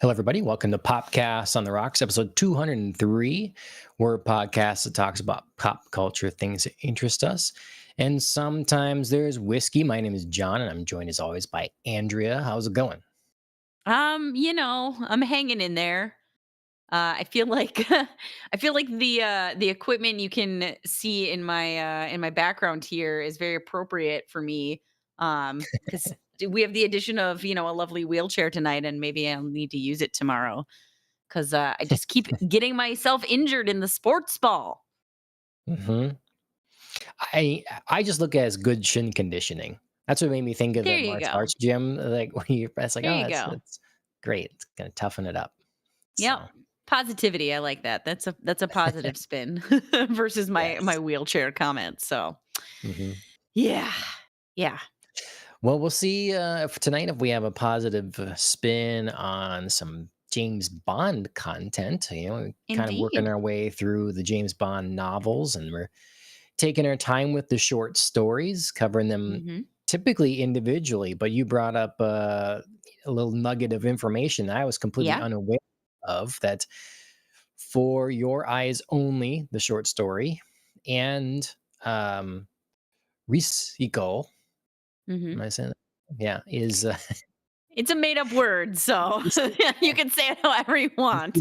Hello, everybody. Welcome to Popcast on the Rocks, episode 203. We're a podcast that talks about pop culture, things that interest us. And sometimes there's whiskey. My name is John, and I'm joined as always by Andrea. How's it going? I'm hanging in there. I feel like I feel like the equipment you can see in my background here is very appropriate for me. Because we have the addition of, a lovely wheelchair tonight, and maybe I'll need to use it tomorrow. Because I just keep getting myself injured in the sports ball. hmm I just look at it as good shin conditioning. That's what made me think of There the you martial go. arts gym. Like when you press, like, There oh, you that's go. that's great. It's gonna toughen it up. Yep. So Positivity. I like that. That's a positive spin versus my yes. wheelchair comment. So hmm yeah. Yeah. Well, we'll see if tonight if we have a positive spin on some James Bond content. We're kind of working Indeed. our way through the James Bond novels, and we're taking our time with the short stories, covering them Mhm. typically individually. But you brought up a little nugget of information that I was completely Yeah. unaware of. That for your eyes only, the short story, and um, Risico. Am Mhm. I saying that? Yeah, is It's a made up word, so you can say it however you want.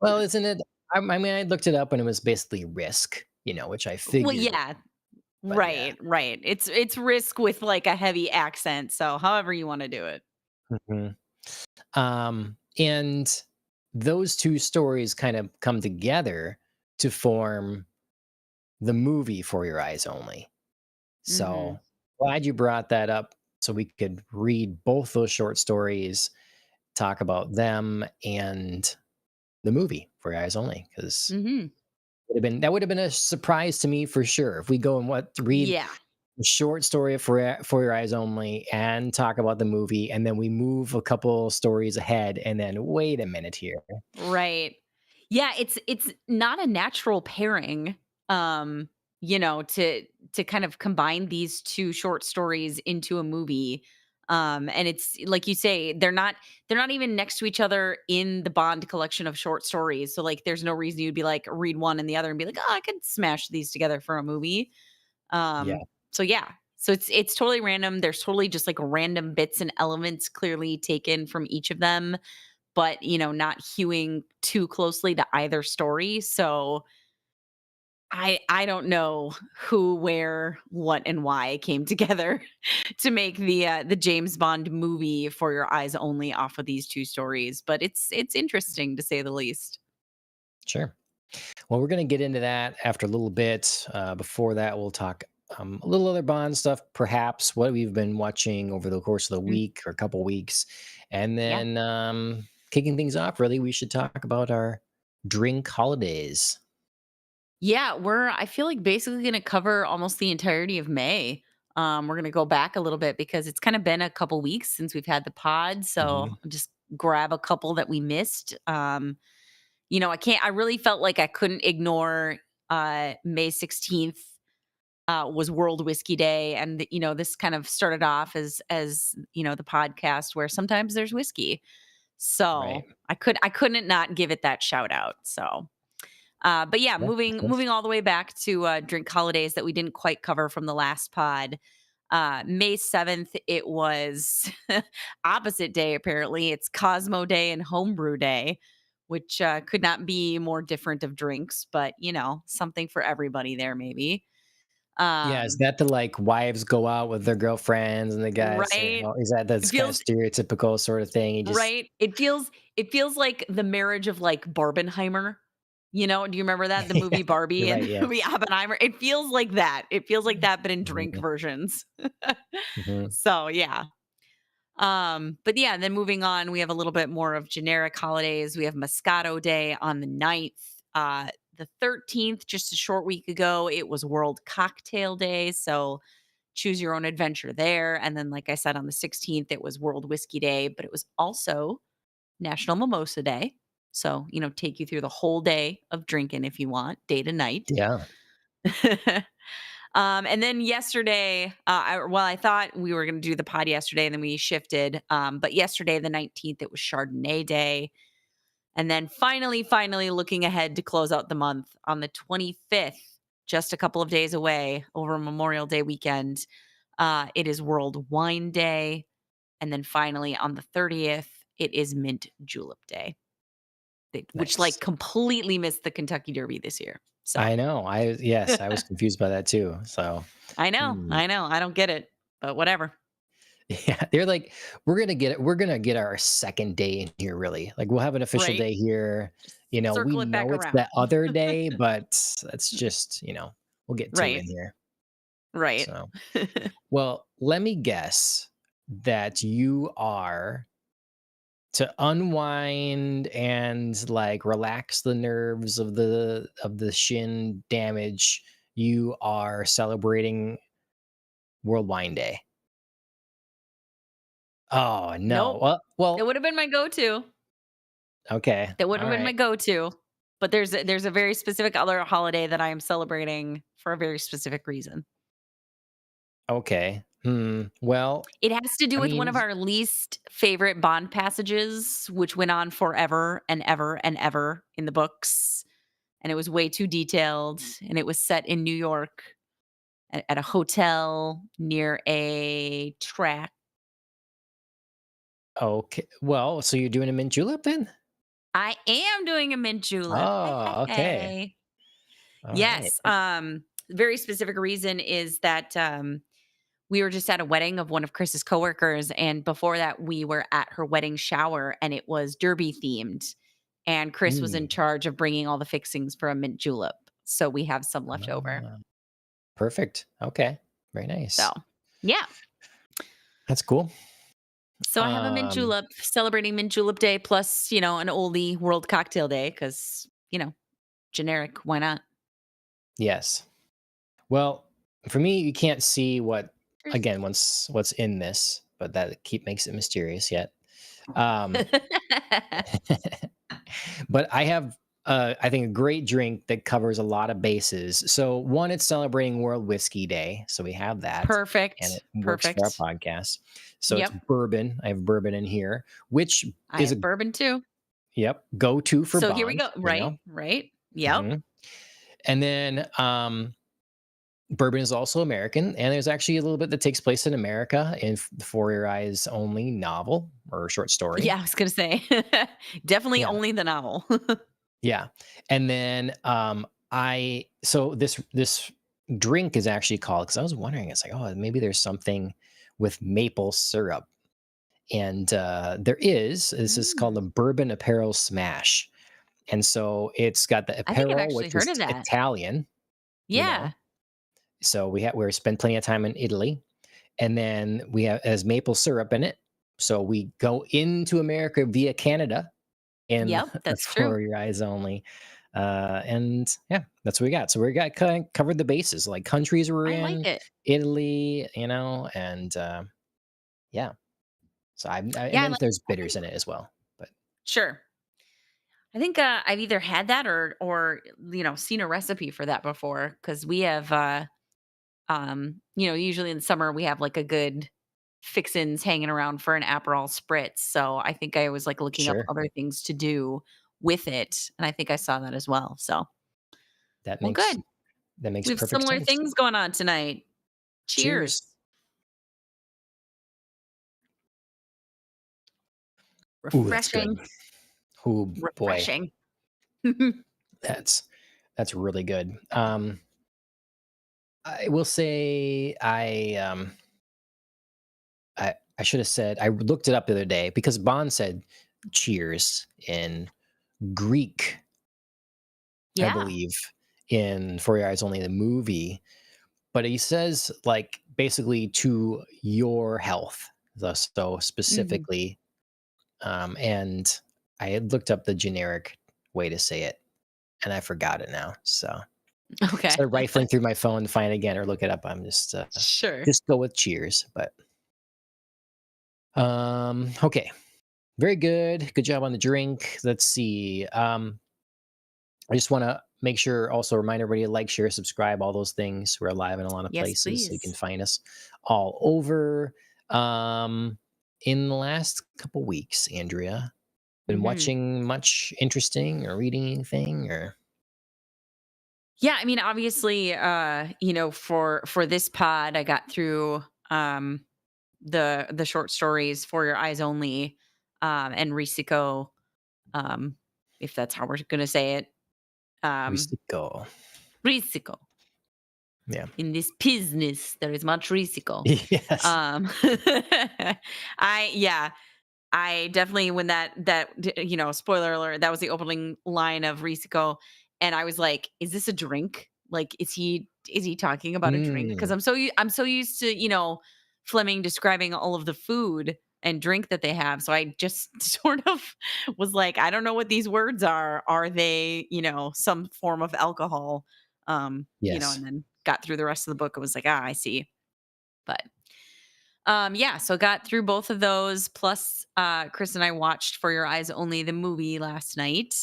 well, isn't it? I mean, I looked it up and it was basically Risk, which I Well, figured, yeah. but yeah. Right, right. It's Risk with, like, a heavy accent, so however you wanna do it. Mhm. And those two stories kind of come together to form the movie For Your Eyes Only. So Mhm. glad you brought that up so we could read both those short stories, talk about them and the movie For Your Eyes Only, because Mhm. would have been a surprise to me for sure. If we go and what read Yeah. the short story For Your Eyes Only and talk about the movie, and then we move a couple stories ahead, and then wait a minute here. Right. Yeah, it's not a natural pairing, um, to kind of combine these 2 short stories into a movie. And it's like you say, they're not even next to each other in the Bond collection of short stories. So like there's no reason you'd be like read one and the other and be like, "Oh, I could smash these together for a movie." Yeah, So yeah. So it's totally random. There's totally just like random bits and elements clearly taken from each of them, but, not hewing too closely to either story. So I don't know who, where, what, and why came together to make the James Bond movie For Your Eyes Only off of these 2 stories, but it's interesting to say the least. sure. Well, we're going to get into that after a little bit. Before that, we'll talk a little other Bond stuff, perhaps what we've been watching over the course of the Mm, week or a couple weeks. And yeah. then kicking things off, really, we should talk about our drink holidays. Yeah, I feel like basically gonna cover almost the entirety of May. We're gonna go back a little bit because it's kind of been a couple weeks since we've had the pod. So Hmm. I'll just grab a couple that we missed. I really felt like I couldn't ignore May 16th was World Whiskey Day. And this kind of started off as the podcast where sometimes there's whiskey. Right. So I couldn't not give it that shout out. So but yeah, Yeah. Makes sense. moving all the way back to drink holidays that we didn't quite cover from the last pod. May 7th, it was opposite day, apparently. It's Cosmo Day and Homebrew Day, which could not be more different of drinks, but something for everybody there, maybe. Yeah. Is Um, that the like wives go out with their girlfriends and the guys say, right. well, is that It that's kind of feels stereotypical sort of thing? You just, right. It feels like the marriage of like Barbenheimer. Do you remember that? The movie you're Barbie and right. the Yeah. movie Oppenheimer? It feels like that. It feels like that, but in drink Hmm. versions. Hmm. So yeah. But yeah, then moving on, we have a little bit more of generic holidays. We have Moscato Day on the 9th. The 13th, just a short week ago, it was World Cocktail Day. So choose your own adventure there. And then, like I said, on the 16th, it was World Whiskey Day, but it was also National Mimosa Day. So, take you through the whole day of drinking if you want, day to night. Yeah. And then yesterday, I thought we were going to do the pod yesterday and then we shifted. But yesterday, the 19th, it was Chardonnay Day. And then finally looking ahead to close out the month on the 25th, just a couple of days away over Memorial Day weekend, it is World Wine Day. And then finally on the 30th, it is Mint Julep Day, which like Nice. completely missed the Kentucky Derby this year. So I know. Yes, I was confused by that too. So, I know, hmm. I know, I don't get it, but whatever. Yeah, they're like, we're gonna get it. We're gonna get our second day in here. Really, like we'll have an official Right? day here. Just We circle it back know it's around. that other day, but that's just we'll get two Right, in here. right. So, well, let me guess that you are to unwind and like relax the nerves of the shin damage. You are celebrating World Wine Day. Oh, no. Nope. That Well, would have been my go-to. okay. That would All have been my right. go-to. But there's a very specific other holiday that I am celebrating for a very specific reason. Okay. Hmm. Well, It has to do I with one mean, of our least favorite Bond passages, which went on forever and ever and ever in the books, and it was way too detailed, and it was set in New York at a hotel near a track. okay. Well, so you're doing a mint julep then? I am doing a mint julep. Hey, hey, Oh, okay. hey. All right. Yes, very specific reason is that, we were just at a wedding of one of Chris's coworkers, and before that, we were at her wedding shower, and it was derby themed. and Chris was in Mm. charge of bringing all the fixings for a mint julep, so we have some left over. Ah, perfect. Okay. Very So, nice. yeah. That's cool. So I have a mint Um, julep, celebrating mint julep day plus, an oldie world cocktail day because, generic, why not? yes. Well, for me, you can't see what Cheers. again what's in this, but that keep makes it mysterious yet. Um, but I have I think a great drink that covers a lot of bases. So one, it's celebrating World Whiskey Day, so we have that, and Perfect, it works for our perfect. podcast. So it's Yep, bourbon. I have bourbon in here, which I is a have bourbon too. go to for So here we Bond. go. Right, right. Yep, Mhm. And then bourbon is also American, and there's actually a little bit that takes place in America in the For Your Eyes Only novel or short story. yeah, I was gonna say, definitely Yeah, only the novel. yeah. And then I so this drink is actually called because I was wondering, it's like, oh, maybe there's something with maple syrup, and there is. This is called the Mm. Bourbon Apparel Smash, and so it's got the I think I've apparel, actually which heard is of that. Italian, you know. Yeah, So we spent plenty of time in Italy, and then we have as maple syrup in it. So we go into America via Canada in yep, the that's true. For Your Eyes Only, and yeah, that's what we got. So we got kind of covered the bases, like countries we're I like in, it. Italy, and yeah. So Yeah, and I then like. there's I bitters think in it as well. But sure. I think I've either had that or seen a recipe for that before because we have usually in the summer we have like a good fixins hanging around for an Aperol spritz. So I think I was like looking up sure, other things to do with it, and I think I saw that as well. So that well, makes good. that makes We have perfect similar sense. things going on tonight. Cheers. Cheers. Ooh, that's good. Refreshing. Oh boy, Refreshing. that's that's really good. I will say I should have said I looked it up the other day because Bond said cheers in Greek, I Yeah. believe, in For Your Eyes Only the movie, but he says like basically to your health. Thus, so Mhm. specifically, and I had looked up the generic way to say it, and I forgot it now. So Okay. instead of rifling through my phone to find it again or look it up, I'm Sure. just go with cheers. But okay, very good. Good job on the drink. Let's see. I just want to make sure, also remind everybody to like, share, subscribe, all those things. We're live in a lot of Yes, places, so you can please. find us all over. Um, in the last couple weeks, Andrea, been Mhm. watching much interesting or reading anything or Yeah, I mean, obviously, for this pod, I got through the short stories for your eyes only, and Risico, um, if that's how we're gonna say it. Um, Risico? Risico. Yeah. In this business, there is much Risico. Yes. Um, yeah, I definitely when spoiler alert, that was the opening line of Risico, and I was like, "Is this a drink? Like, is he talking about a drink?" Because Mm, I'm so used to Fleming describing all of the food and drink that they have, so I just sort of was like, "I don't know what these words are. Are they some form of alcohol?" yes. And then got through the rest of the book. It was like, ah, I see, but yeah, so got through both of those. Plus, Chris and I watched For Your Eyes Only the movie last night.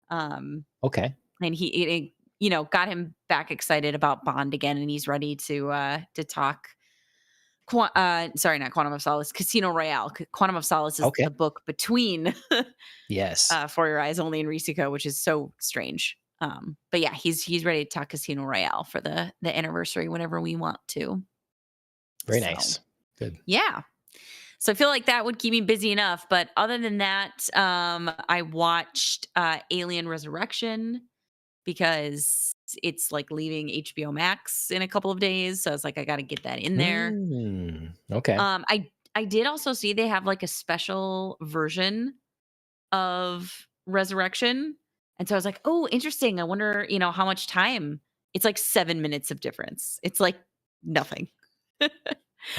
Um, Okay. and got him back excited about Bond again, and he's ready to talk. Sorry, not Quantum of Solace, Casino Royale. Quantum of Solace is Okay. the book between Yes. For Your Eyes Only and Risico, which is so strange. But yeah, he's ready to talk Casino Royale for the anniversary whenever we want to. Very So nice. Good. yeah. So I feel like that would keep me busy enough. But other than that, I watched Alien Resurrection because it's like leaving HBO Max in a couple of days. So I was like, I got to get that in there. Okay. I did also see they have like a special version of Resurrection. And so I was like, "Oh, interesting. I wonder, how much time." It's like 7 minutes of difference. It's like nothing.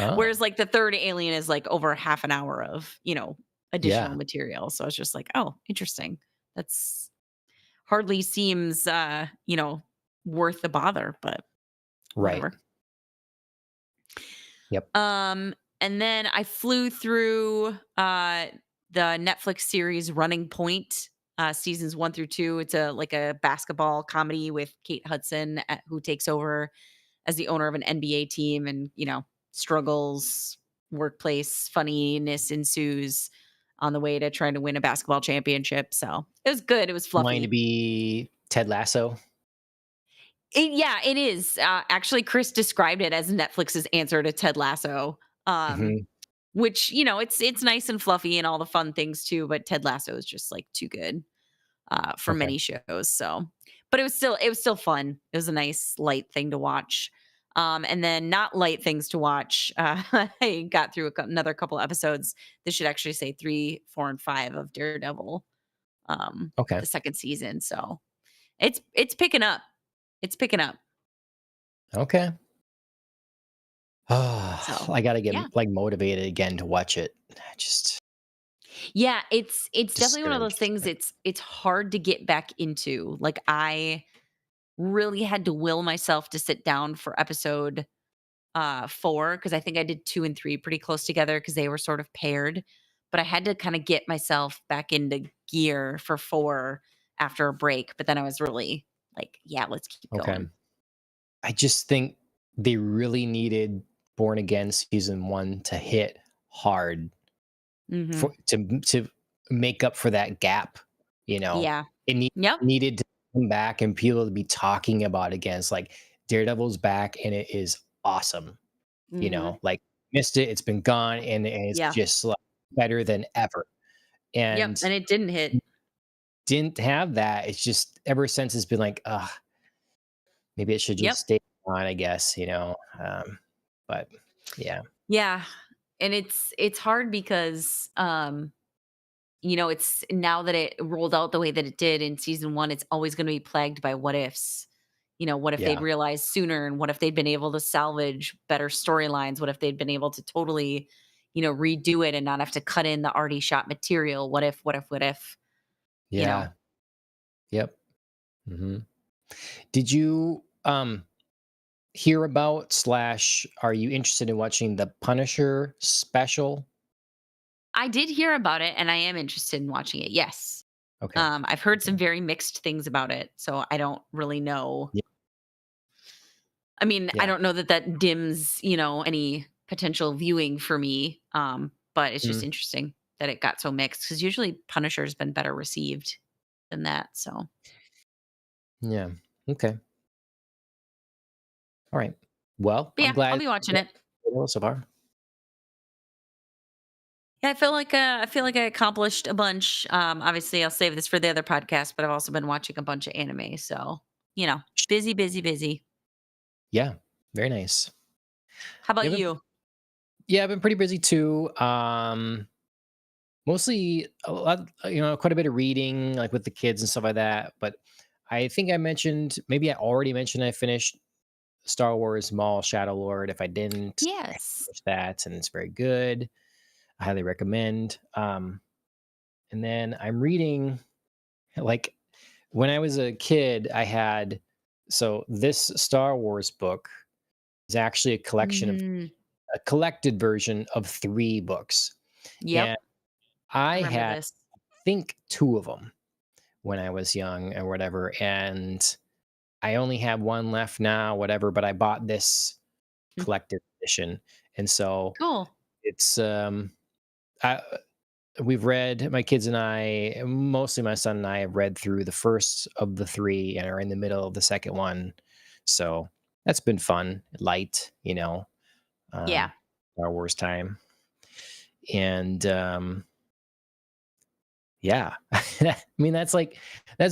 Oh, Whereas like the third Alien is like over half an hour of, additional yeah. material. So I was just like, "Oh, interesting. That's hardly seems worth the bother, but Right. whatever." Yep. And then I flew through the Netflix series Running Point, seasons 1 through 2. It's a basketball comedy with Kate Hudson, who takes over as the owner of an NBA team, and struggles, workplace funniness ensues on the way to trying to win a basketball championship. So it was good. It was Mine to fluffy. be Ted Lasso. Yeah, it is. Actually, Chris described it as Netflix's answer to Ted Lasso. Um, Mhm. which, it's nice and fluffy and all the fun things too, but Ted Lasso is just like too good for Okay. many shows. So, but it was still fun. It was a nice light thing to watch. And then not light things to watch. I got through another couple episodes. This should actually say 3, 4, and 5 of Daredevil, Okay. the second season. So it's picking up. It's picking up. Okay. So I gotta get, yeah. like, motivated again to watch it. I just Yeah, it's definitely one of those discouraged. things. It's hard to get back into. Like I really had to will myself to sit down for episode 4, because I think I did 2 and 3 pretty close together because they were sort of paired. But I had to kind of get myself back into gear for 4 after a break. But then I was really like, yeah, let's keep Okay. going. I just think they really needed Born Again season 1 to hit hard Hmm. for to make up for that gap, you know? Yeah. It Yep. needed to come back and people to be talking about it again. It's like Daredevil's back and it is awesome, Hmm. like, missed it, it's been gone, and it's Yeah. just, like, better than ever, Yep. and And it didn't hit. didn't have that. It's just ever since it's been like, "Ugh, maybe it should Yep. just stay on, I guess," but yeah. Yeah. And it's hard because it's now that it rolled out the way that it did in season 1, it's always going to be plagued by what ifs. What if they'd Yeah. realized sooner, and what if they'd been able to salvage better storylines? What if they'd been able to totally, redo it and not have to cut in the already shot material? What if, what if, what if, you know? Yeah. Yep. Mhm. Did you, hear about slash are you interested in watching the Punisher special? I did hear about it and I am interested in watching it. Yes. Okay. I've heard some Okay. very mixed things about it. So I don't really know. Yeah. I mean, I Yeah. don't know that that dims, any potential viewing for me. But it's just Mhm. interesting that it got so mixed because usually Punisher's been better received than that. So, Yeah. Okay. Alright. Well, but I'm yeah, I'll glad be watching it. so far. Yeah, I feel like I accomplished a bunch. Obviously, I'll save this for the other podcast, but I've also been watching a bunch of anime. So, busy, busy, busy. Yeah. Very nice. How about Yeah, you? I've been pretty busy too. Mostly a lot, quite a bit of reading, like with the kids and stuff like that. But I think maybe I already mentioned I finished Star Wars Maul Shadow Lord. If I didn't, I Yes. finished that, and it's very good. I highly recommend. And then I'm reading, like, when I was a kid, so this Star Wars book is actually Mhm. a collected version of 3 books, Yep. and I I remember had, this. think, 2 of them when I was young or whatever, and I only have 1 left now, whatever, but I bought this Hmm. collected edition, and so Cool. it's, I we've read my kids and I, mostly my son and I, have read through the first of the 3 and are in the middle of the second one, so that's been fun, light, Yeah. um, Star Wars time, and, yeah. I mean, that's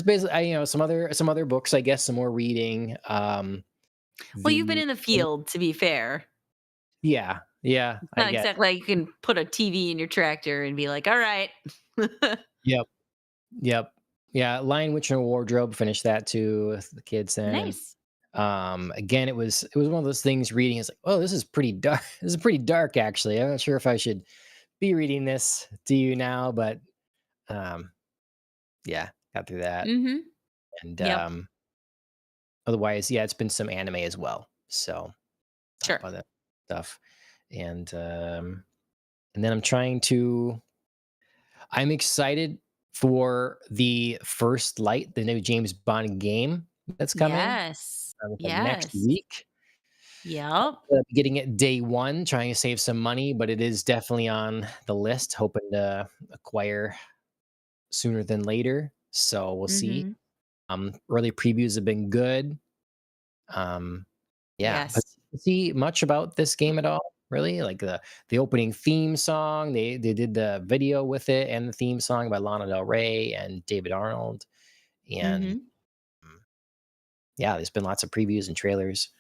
basically some other books, I guess, some more reading, Well, you've been the in the field, to be fair. yeah, yeah, It's I not get exactly like you can put a TV in your tractor and be like, all right. yep, yep. Yeah, Lion, Witch, and Wardrobe, finished that too with the kids then. Nice. Again, it was one of those things reading, it's like, "Oh, this is pretty dark." This is pretty dark, actually. I'm not sure if I should be reading this to you now, but, um, yeah, got through that. Mhm. And, Yep. otherwise, yeah, it's been some anime as well, so top Sure. of that stuff. And, and then I'm excited for the First Light, the new James Bond game that's coming, Yes. like next Yes. week. Yep. Getting it day one, trying to save some money, but it is definitely on the list, hoping to acquire sooner than later. So we'll see. Mhm. Early previews have been good. Um, yeah, but Yes. see much about this game at all? Really? Like the opening theme song, they did the video with it and the theme song by Lana Del Rey and David Arnold. And Mhm. mm, yeah, there's been lots of previews and trailers.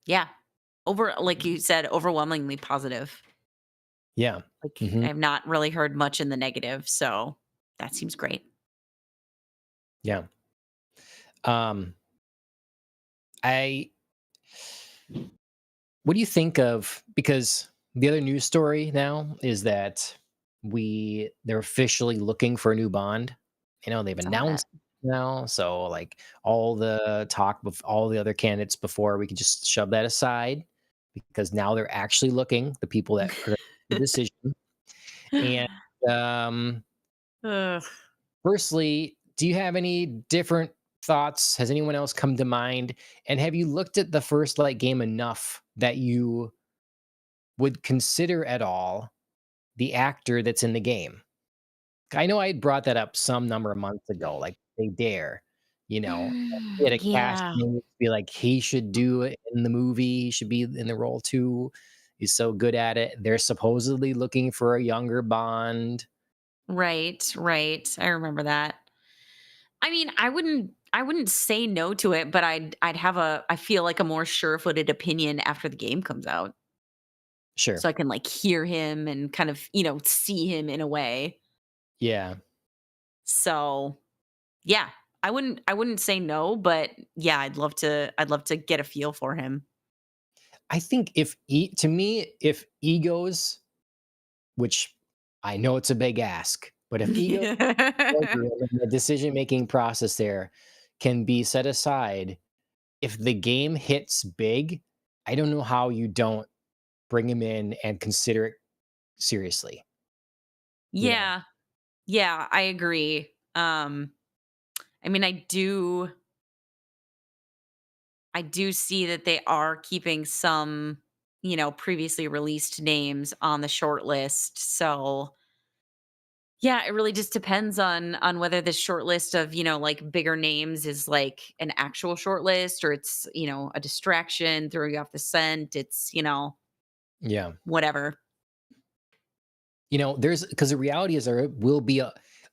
Yeah. Like you said, overwhelmingly positive. Yeah. Like, I Hmm. have not really heard much in the negative, so that seems great. Yeah. Um, I What do you think of, because the other news story now is that they're officially looking for a new Bond. They've Saw that. announced now, so like all the talk of all the other candidates before, we can just shove that aside because now they're actually looking, the people that are gonna make the decision. And um Ugh. firstly, do you have any different thoughts? Has anyone else come to mind? And have you looked at the First Light game enough that you would consider at all the actor that's in the game? I know I had brought that up some number of months ago, like, they dare, get a Yeah. casting, be like, "He should do it in the movie, he should be in the role too. He's so good at it." They're supposedly looking for a younger Bond. Right, right. I remember that. I mean, I wouldn't say no to it, but I'd have I feel like a more sure-footed opinion after the game comes out. Sure. So I can like hear him and kind of, see him in a way. Yeah. So, yeah, I wouldn't say no, but yeah, I'd love to get a feel for him. I think to me, if egos, which I know it's a big ask, but if ego and the decision-making process there can be set aside, if the game hits big, I don't know how you don't bring him in and consider it seriously, you know? Yeah. Yeah, I agree. I mean, I do see that they are keeping some, previously released names on the short list. So, yeah, it really just depends on whether this short list of, like bigger names is like an actual short list or it's, a distraction, throwing you off the scent. It's, Yeah. whatever. There's because the reality is there will be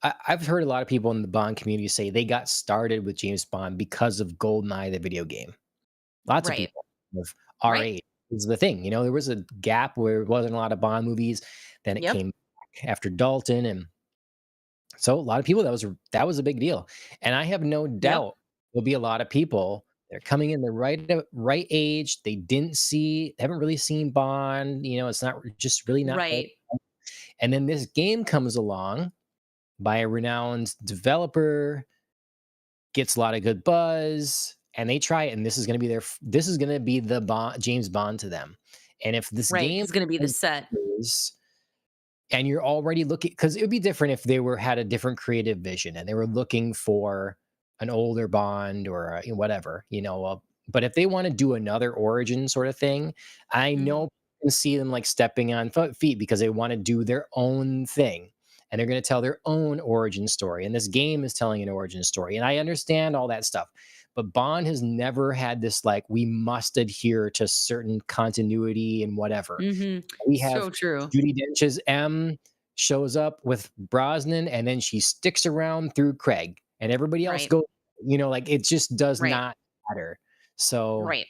I've heard a lot of people in the Bond community say they got started with James Bond because of GoldenEye, the video game. Lots of Right. people of our Right. age is the thing. There was a gap where there wasn't a lot of Bond movies. Then it Yep. came back after Dalton, and so a lot of people that was a big deal. And I have no Yep. doubt there'll be a lot of people that are coming in the right age. Haven't really seen Bond. It's not just really not their. Right. And then this game comes along by a renowned developer, gets a lot of good buzz, and they try it, and this is gonna be the James Bond to them. And if this Right. game It's going to be the set. is and you're already looking, because it would be different if they had a different creative vision and they were looking for an older Bond or whatever, but if they want to do another origin sort of thing, I know Mhm. you can see them like stepping on feet because they want to do their own thing, and they're going to tell their own origin story, and this game is telling an origin story, and I understand all that stuff. But Bond has never had this like, we must adhere to certain continuity and whatever. Mhm. We have So true. Judi Dench's M shows up with Brosnan, and then she sticks around through Craig, and everybody else Right. goes. Like it just does Right. not matter. So Right.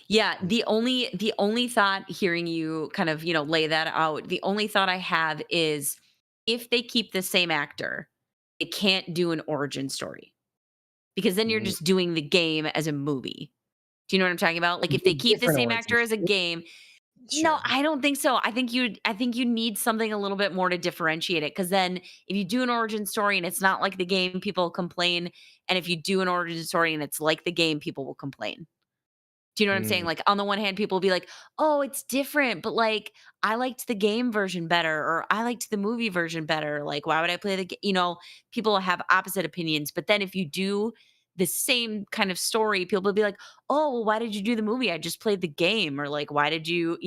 Yeah, the only thought hearing you kind of, lay that out, the only thought I have is if they keep the same actor, it can't do an origin story because then you're Mm, just doing the game as a movie. Do you know what I'm talking about? Like, you if they need keep the different same origin actor as a stories. game, no, Sure. I don't think so. I think you need something a little bit more to differentiate it, because then if you do an origin story and it's not like the game, people complain, and if you do an origin story and it's like the game, people will complain. Do you know what I'm saying? Mm, Like, on the one hand, people will be like, "Oh, it's different, but, like, I liked the game version better," or, "I liked the movie version better." Like, "Why would I play the people have opposite opinions, but then if you do the same kind of story, people will be like, "Oh, well, why did you do the movie? I just played the game," or, like, "Why did you?"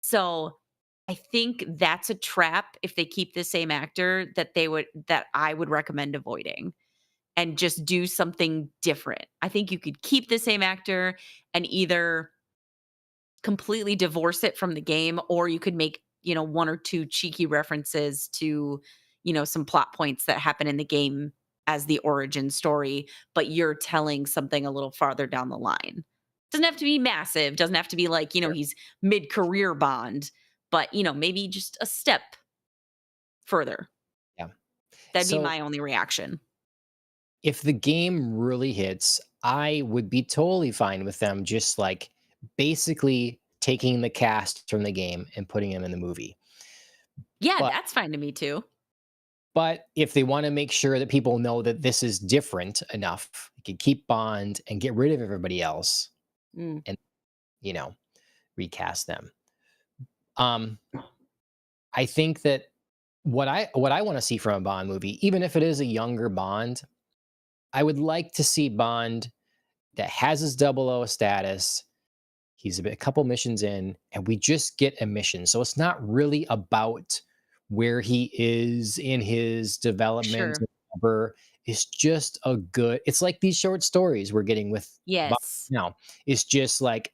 So, I think that's a trap if they keep the same actor that I would recommend avoiding and just do something different. I think you could keep the same actor and either completely divorce it from the game, or you could make, one or two cheeky references to, some plot points that happen in the game as the origin story, but you're telling something a little farther down the line. Doesn't have to be massive, doesn't have to be like, sure. he's mid-career Bond, but, maybe just a step further. Yeah. That'd be So my only reaction. if the game really hits, I would be totally fine with them just like basically taking the cast from the game and putting them in the movie. Yeah, But that's fine to me too. if they want to make sure that people know that this is different enough, you can keep Bond and get rid of everybody else Mm, and, you know, recast them. Um, I think that what I want to see from a Bond movie, even if it is a younger Bond, I would like to see Bond that has his 00 status. He's a couple missions in, and we just get a mission. So it's not really about where he is in his development. sure. Whatever. It's just a good. It's like these short stories we're getting with Bob Yes. now. It's just like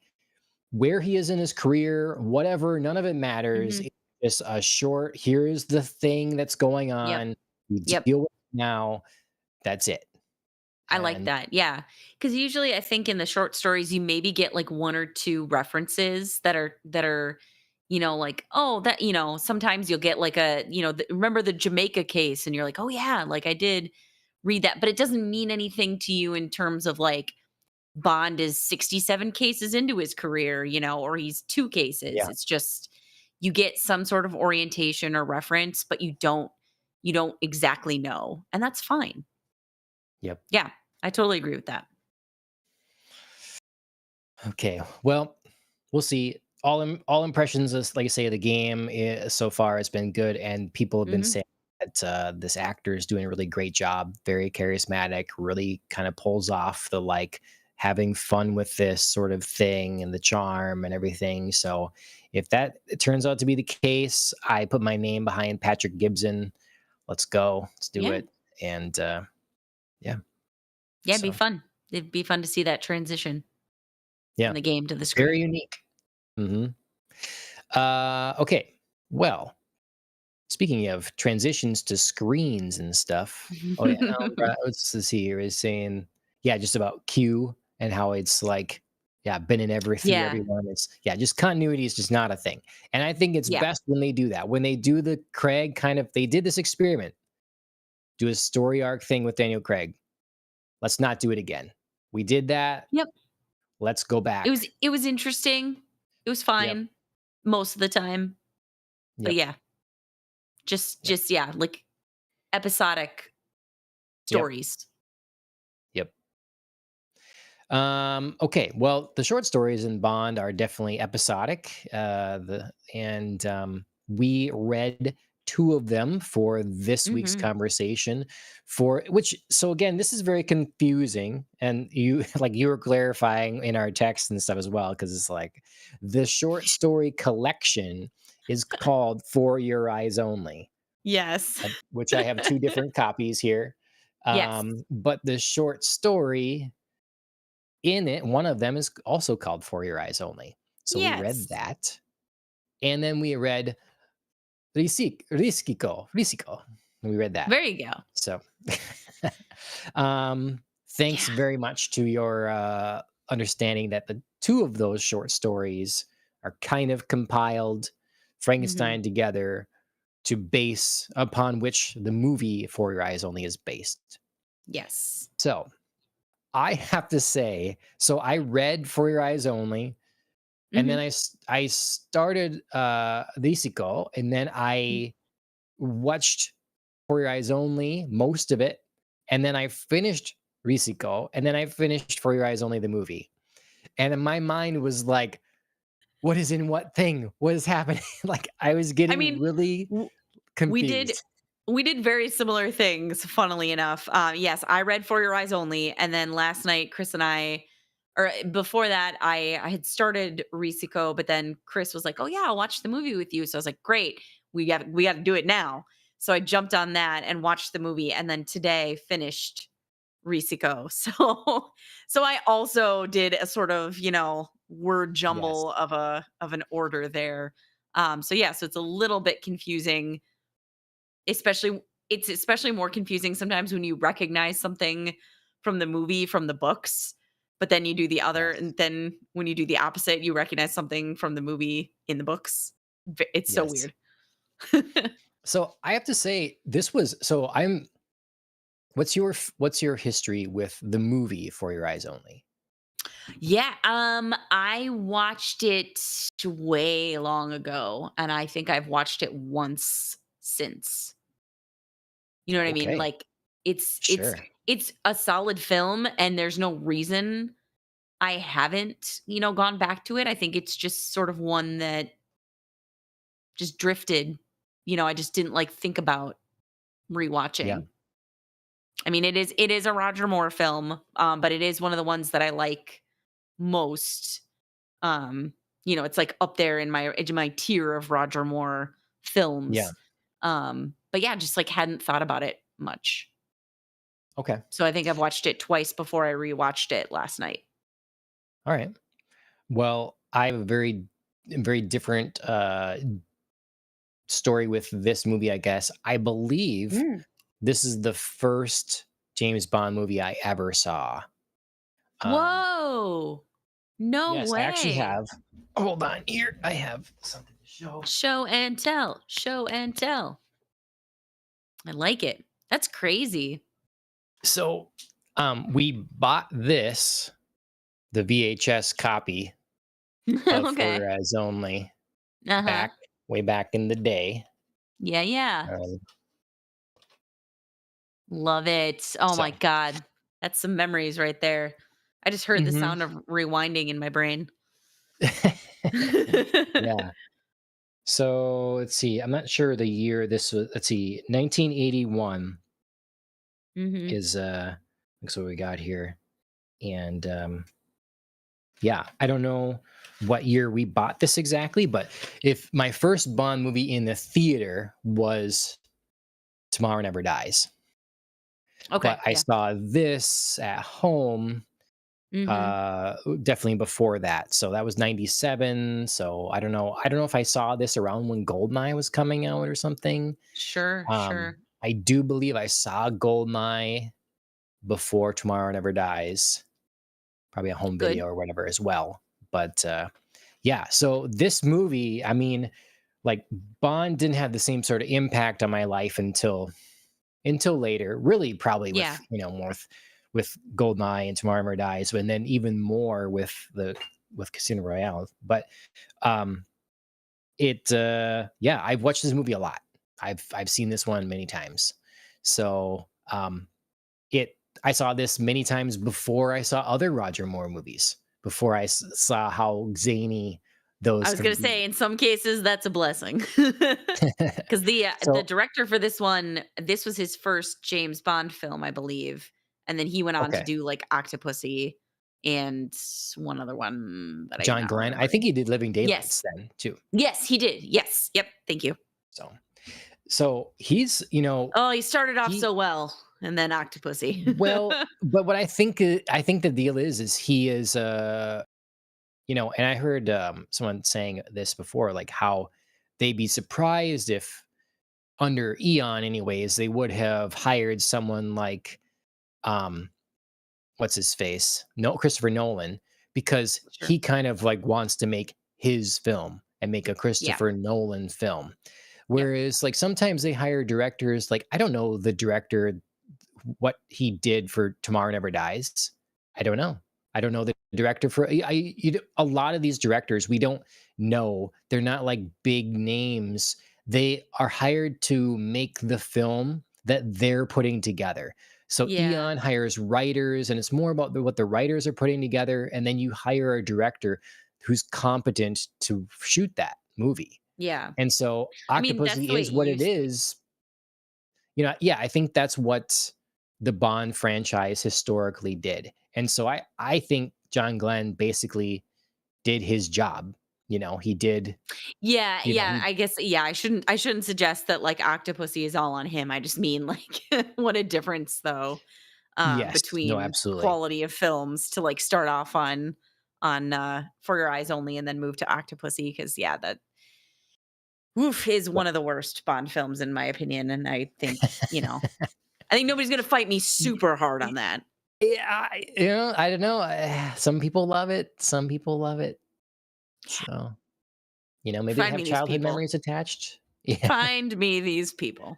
where he is in his career, whatever. None of it matters. Mhm. It's just a short. Here's the thing that's going Yep. on. We Yep. deal with it now. That's it. I like And that, yeah. Because usually I think in the short stories, you maybe get, like, 1 or 2 references that are, like, oh, sometimes you'll get, like, remember the Jamaica case? And you're like, "Oh, yeah, like, I did read that," but it doesn't mean anything to you in terms of, like, Bond is 67 cases into his career, or he's 2 cases. yeah, It's just you get some sort of orientation or reference, but you don't exactly know, and that's fine. yep. Yeah, I totally agree with that. Okay. Well, we'll see. All impressions, is like I say, the game so far has been good, and people have been Mhm. saying that this actor is doing a really great job. Very charismatic. Really kind of pulls off the like having fun with this sort of thing and the charm and everything. So, if that it turns out to be the case, I put my name behind Patrick Gibson. Let's go. Let's do Yeah. it. And yeah. Yeah, it'd be So fun. It'd be fun to see that transition from yeah, the game to the very screen. unique. Hmm. Okay. Well, speaking of transitions to screens and stuff. Oh yeah, let's see here is saying, yeah, just about Q and how it's like, yeah, been in through Yeah. everyone. It's yeah, just continuity is just not a thing. And I think it's Yeah. best when they do that. When they do the Craig kind of they did this experiment, do a story arc thing with Daniel Craig. Let's not do it again. We did that. Yep. Let's go It was back. it was interesting. It was Yep. fine most of the time. But Yep. yeah, just Yep. just yeah, like episodic Yep. stories. Yep. Okay, well, the short stories in Bond are definitely episodic. We read two of them for this week's Mhm. conversation. For which, so again, this is very confusing, and you like you were clarifying in our text and stuff as well, because it's like the short story collection is called "For Your Eyes Only," Yes. which I have two different copies here. Yes. But the short story in it, one of them is also called For Your Eyes Only. So we read Yes. that. And then we read Risico. We read that. There you go. So thanks Yeah. very much to your understanding that the two of those short stories are kind of compiled, Mhm. Frankenstein together. to base upon which the movie For Your Eyes Only is based. Yes. So I have to say, so I read For Your Eyes Only, and then Mhm. I started Risico, and then Mm. I watched For Your Eyes Only, most of it, and then I finished Risico, and then I finished For Your Eyes Only the movie. And in my mind was like, what is in what thing? What is happening? Like I was I getting mean, really w we did confused. we did very similar things, funnily enough. Yes, I read For Your Eyes Only, and then last night, Chris and I or before that, I had started Risico, but then Chris was like, "Oh, yeah, I'll watch the movie with you." So I was like, "Great. We gotta do it now." So I jumped on that and watched the movie, and then today finished Risico. So I also did a sort of, word Yes. jumble of an order there. So yeah, so it's a little bit confusing, especially more confusing sometimes when you recognize something from the movie from the books, but then you do the other, Yes. and then when you do the opposite, you recognize something from the movie in the books. It's so Yes. weird. So I have to say, this was so I'm what's your history with the movie For Your Eyes Only? Yeah, I watched it way long ago, and I think I've watched it once since. You know what I mean? Okay. Like, it's it's Sure. it's a solid film, and there's no reason I haven't, gone back to it. I think it's just sort of one that just drifted. I just didn't, like, think about Yeah. rewatching. I mean, it is a Roger Moore film, but it is one of the ones that I like most. Um, it's, like, up there in my tier of Roger Moore Yeah. films. But yeah, just, like, hadn't thought about it much. Okay. So I think I've watched it twice before I rewatched it last night. All right. Well, I have a very different story with this movie, I guess. I believe Mm. this is the first James Bond movie I ever saw. Um, Whoa! No yes, I actually way. have. Hold on, here I have something to show. Show and tell. Show and tell. I like it. That's crazy. So, we bought this, the VHS copy of For Okay. Your Eyes Only, Uh-huh. back way back in the day. Yeah, yeah. Um, Love it. Oh so, my god. That's some memories right there. I just heard the mhm. sound of rewinding in my brain. Yeah. So let's see. I'm not sure the year this was. Let's see. 1981 Mhm. is that's what we got here. And yeah, I don't know what year we bought this exactly, but if my first Bond movie in the theater was Tomorrow Never Dies, but Okay, I yeah. saw this at home Mhm. definitely before that. So that was 97. So I don't know if I saw this around when Goldeneye was coming out or something. Sure, sure. I do believe I saw Goldeneye before Tomorrow Never Dies, probably a home Good. video or whatever as well. But yeah, so this movie, I mean, like Bond didn't have the same sort of impact on my life until later. Really, probably with Yeah. more with Goldeneye and Tomorrow Never Dies, and then even more with Casino Royale. But um, yeah, I've watched this movie a lot. I've seen this one many times. So it I saw this many times before I saw other Roger Moore movies. Before I saw how zany I those was can gonna be. say, in some cases, that's a blessing. Because the So director for this one, this was his first James Bond film, I believe, and then he went on to okay, do, like, Octopussy and one other one that I'm John not Glenn. I think remembering. he did Living Yes. Daylights then too. Yes, he did. Yes. Yep, thank you. So so he's Oh, he started off he so well, and then Octopussy. well, but what I think the deal is he is and I heard someone saying this before, like how they'd be surprised if under Eon, anyways, they would have hired someone like um, what's his face? No, Christopher Nolan, because Sure. he kind of like wants to make his film and make a Yeah. Christopher Nolan film. Yep. Whereas, like, sometimes they hire directors, like, I don't know the director, what he did for Tomorrow Never Dies. I don't know. I don't know the director for a lot of these directors we don't know. They're not like big names. They are hired to make the film that they're putting together. So Yeah. Eon hires writers, and it's more about what the writers are putting together, and then you hire a director who's competent to shoot that movie. Yeah. And so I mean, that's Octopussy the way it is what it used to be. is. Yeah, I think that's what the Bond franchise historically did. And so I think John Glenn basically did his job. He did, Yeah, yeah, he I guess yeah, I shouldn't suggest that, like, Octopussy is all on him. I just mean, like, what a difference, though, yes, no, between absolutely. quality of films to, like, start off on For Your Eyes Only and then move to Octopussy. Because yeah, that oof, is Yeah. one of the worst Bond films in my opinion, and I think nobody's gonna fight me super hard on that. Yeah, I don't know. Some people love it. Some people love it. So, maybe they Find have me these childhood people. memories attached. Yeah. Find me these people.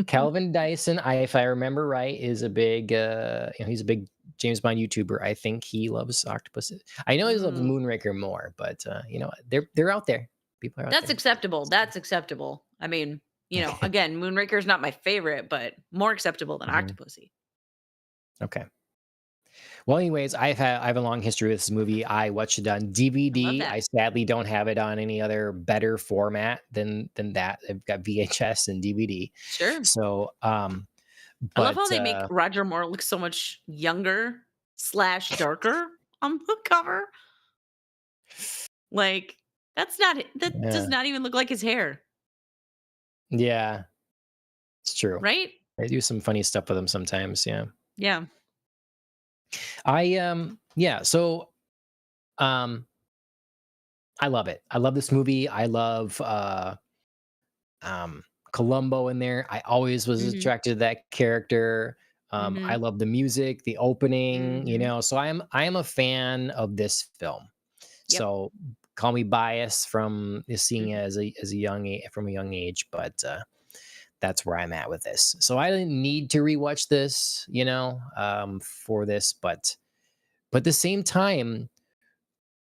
Calvin Dyson, if I remember right, is a big, he's a big James Bond YouTuber. I think he loves octopus. I know he loves Mm, Moonraker more, but they're out there. People are out that's there. acceptable, that's acceptable. I mean, again, Moonraker's not my favorite, but more acceptable than Mhm. Octopussy. Okay. Well, anyways, I have a long history with this movie. I watched it on I love DVD. that. I sadly don't have it on any other better format than that. I've got VHS and DVD. Sure. So, I love how but they make Roger Moore look so much younger slash darker on the cover. Like, that's not it that does yeah, not even look like his hair, yeah, it's true. right? They do some funny stuff with them sometimes. Yeah. Yeah. Yeah, so um I love it. I love this movie. I love Columbo in there. I always was Mhm. attracted to that character. I Mhm. love the music, the opening, Mhm. so I am a fan of this film. Yep. So call me biased from seeing it Mhm. as a from a young age, but that's where I'm at with this. So I didn't need to rewatch this, for this, but at the same time,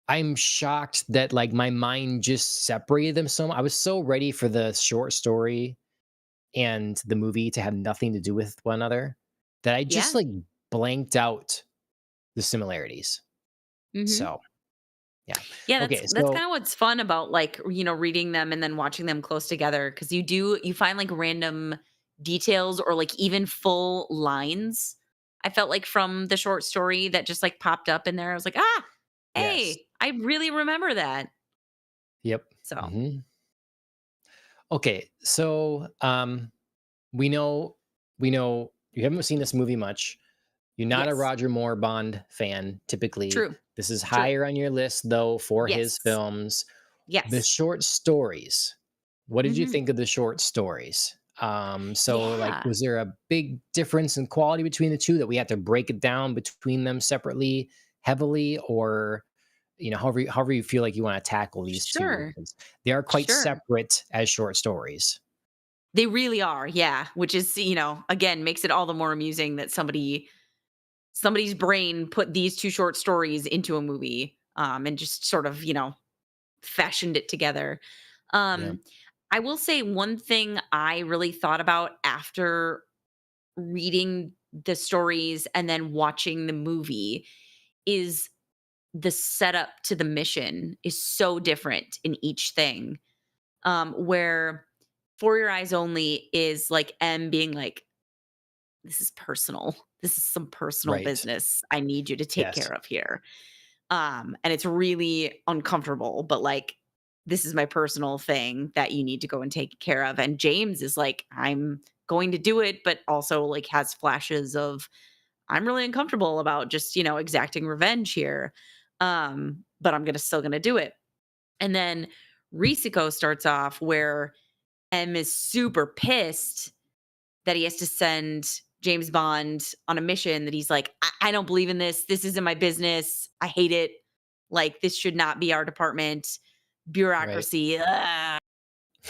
I'm shocked that, like, my mind just separated them so I was so ready for the short story and the movie to have nothing to do with one another that I just, Yeah. like, blanked out the similarities. Mhm. So, yeah. Yeah, that's Okay, that's so kinda what's fun about, like, reading them and then watching them close together because you find, like, random details or, like, even full lines, I felt like, from the short story that just, like, popped up in there. I was like, "Ah, yes. hey, I really remember that." Yep. So, Mhm. Okay, so, we know you haven't seen this movie much. You're not a yes. Roger Moore Bond fan, typically. True. This is True. higher on your list, though, for his Yes. films. The Yes. short stories. What did you Mhm. think of the short stories? So, like, Yeah. was there a big difference in quality between the two that we had to break it down between them separately, heavily, or however you feel like you want to tackle these two? Sure. 'Cause they are quite Sure. separate as short stories. They really are, yeah, which is, again, makes it all the more amusing that somebody's brain put these 2 short stories into a movie, and just sort of, fashioned it together. Yeah. Um, I will say one thing I really thought about after reading the stories and then watching the movie is the setup to the mission is so different in each thing. Where For Your Eyes Only is like M being like, "This is personal. This is some personal Right. business I need you to take Yes. care of here." And it's really uncomfortable, but, like, this is my personal thing that you need to go and take care of. And James is like, "I'm going to do it," but also, like, has flashes of, "I'm really uncomfortable about just, exacting revenge here. But I'm still gonna do it." And then Risico starts off where M is super pissed that he has to send James Bond on a mission that he's like, I don't believe in this. This isn't my business. I hate it. Like, this should not be our department. Right. Bureaucracy. Ugh."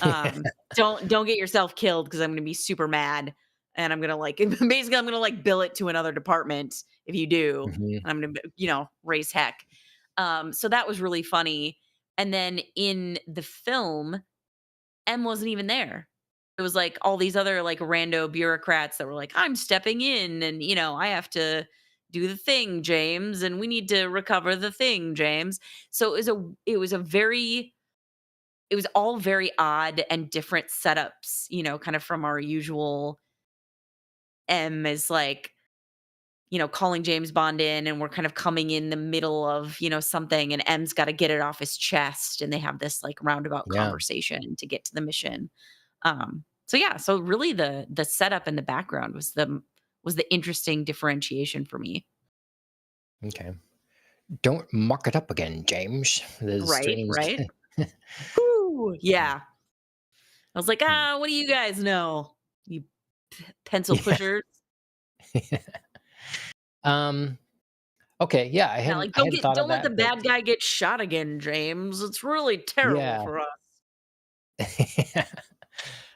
Don't get yourself killed because I'm gonna be super mad, and I'm gonna, like basically, I'm gonna, like, bill it to another department if you do, Mhm. and I'm gonna raise heck. So that was really funny, and then in the film, M wasn't even there. It was, like, all these other, like, rando bureaucrats that were like, "I'm stepping in, and, I have to do the thing, James, and we need to recover the thing, James." So it was all very odd and different setups, kind of from our usual. M is like, calling James Bond in, and we're kind of coming in the middle of, something, and M's got to get it off his chest, and they have this like roundabout Yeah. conversation to get to the mission. So yeah, so really the setup and the background was the interesting differentiation for me. Okay. Don't muck it up again, James. The Right, strange. right. Ooh, Mm. yeah. I was like, what do you guys know? You pencil Yeah. pushers. Um. Okay. Yeah. Yeah, like, I hadn't thought of don't let the that, but bad guy get shot again, James. It's really terrible yeah. for us.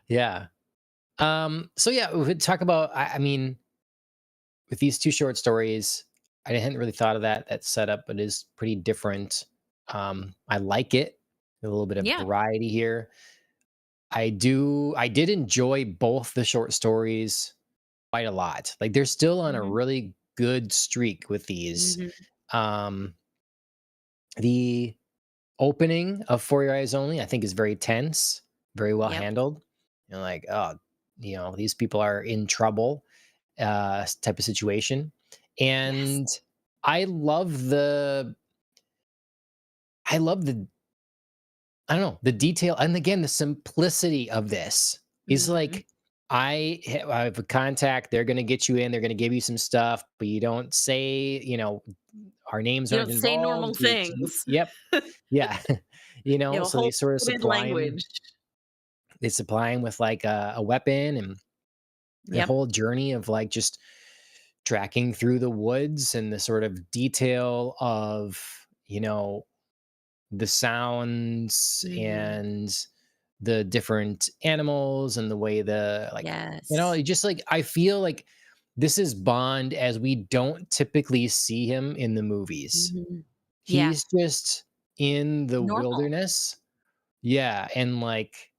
Yeah. So yeah, we would talk about. I mean, with these two short stories, I hadn't really thought of that setup, but it is pretty different. I like it. A little bit of Yeah. variety here. I did enjoy both the short stories quite a lot. Like they're still on a Mhm, really good streak with these. mhm. Um, the opening of For Your Eyes Only, I think, is very tense, very well Yep. handled. Like, oh, these people are in trouble, type of situation. Yes. And I love the, I love the, I don't know, the detail, and again, the simplicity of this is Mhm. like, I have a contact. They're going to get you in. They're going to give you some stuff, but you don't say, our names You aren't don't say involved. normal things. Yep. Yeah. So they Whole sort of coded supply him. language. They supply him with like a weapon, and the Yep. whole journey of like just tracking through the woods and the sort of detail of, the sounds Mhm. and the different animals and the way the like, Yes. you just like, I feel like this is Bond as we don't typically see him in the movies. Mhm. Yeah. He's just in the Normal. wilderness. Yeah. And like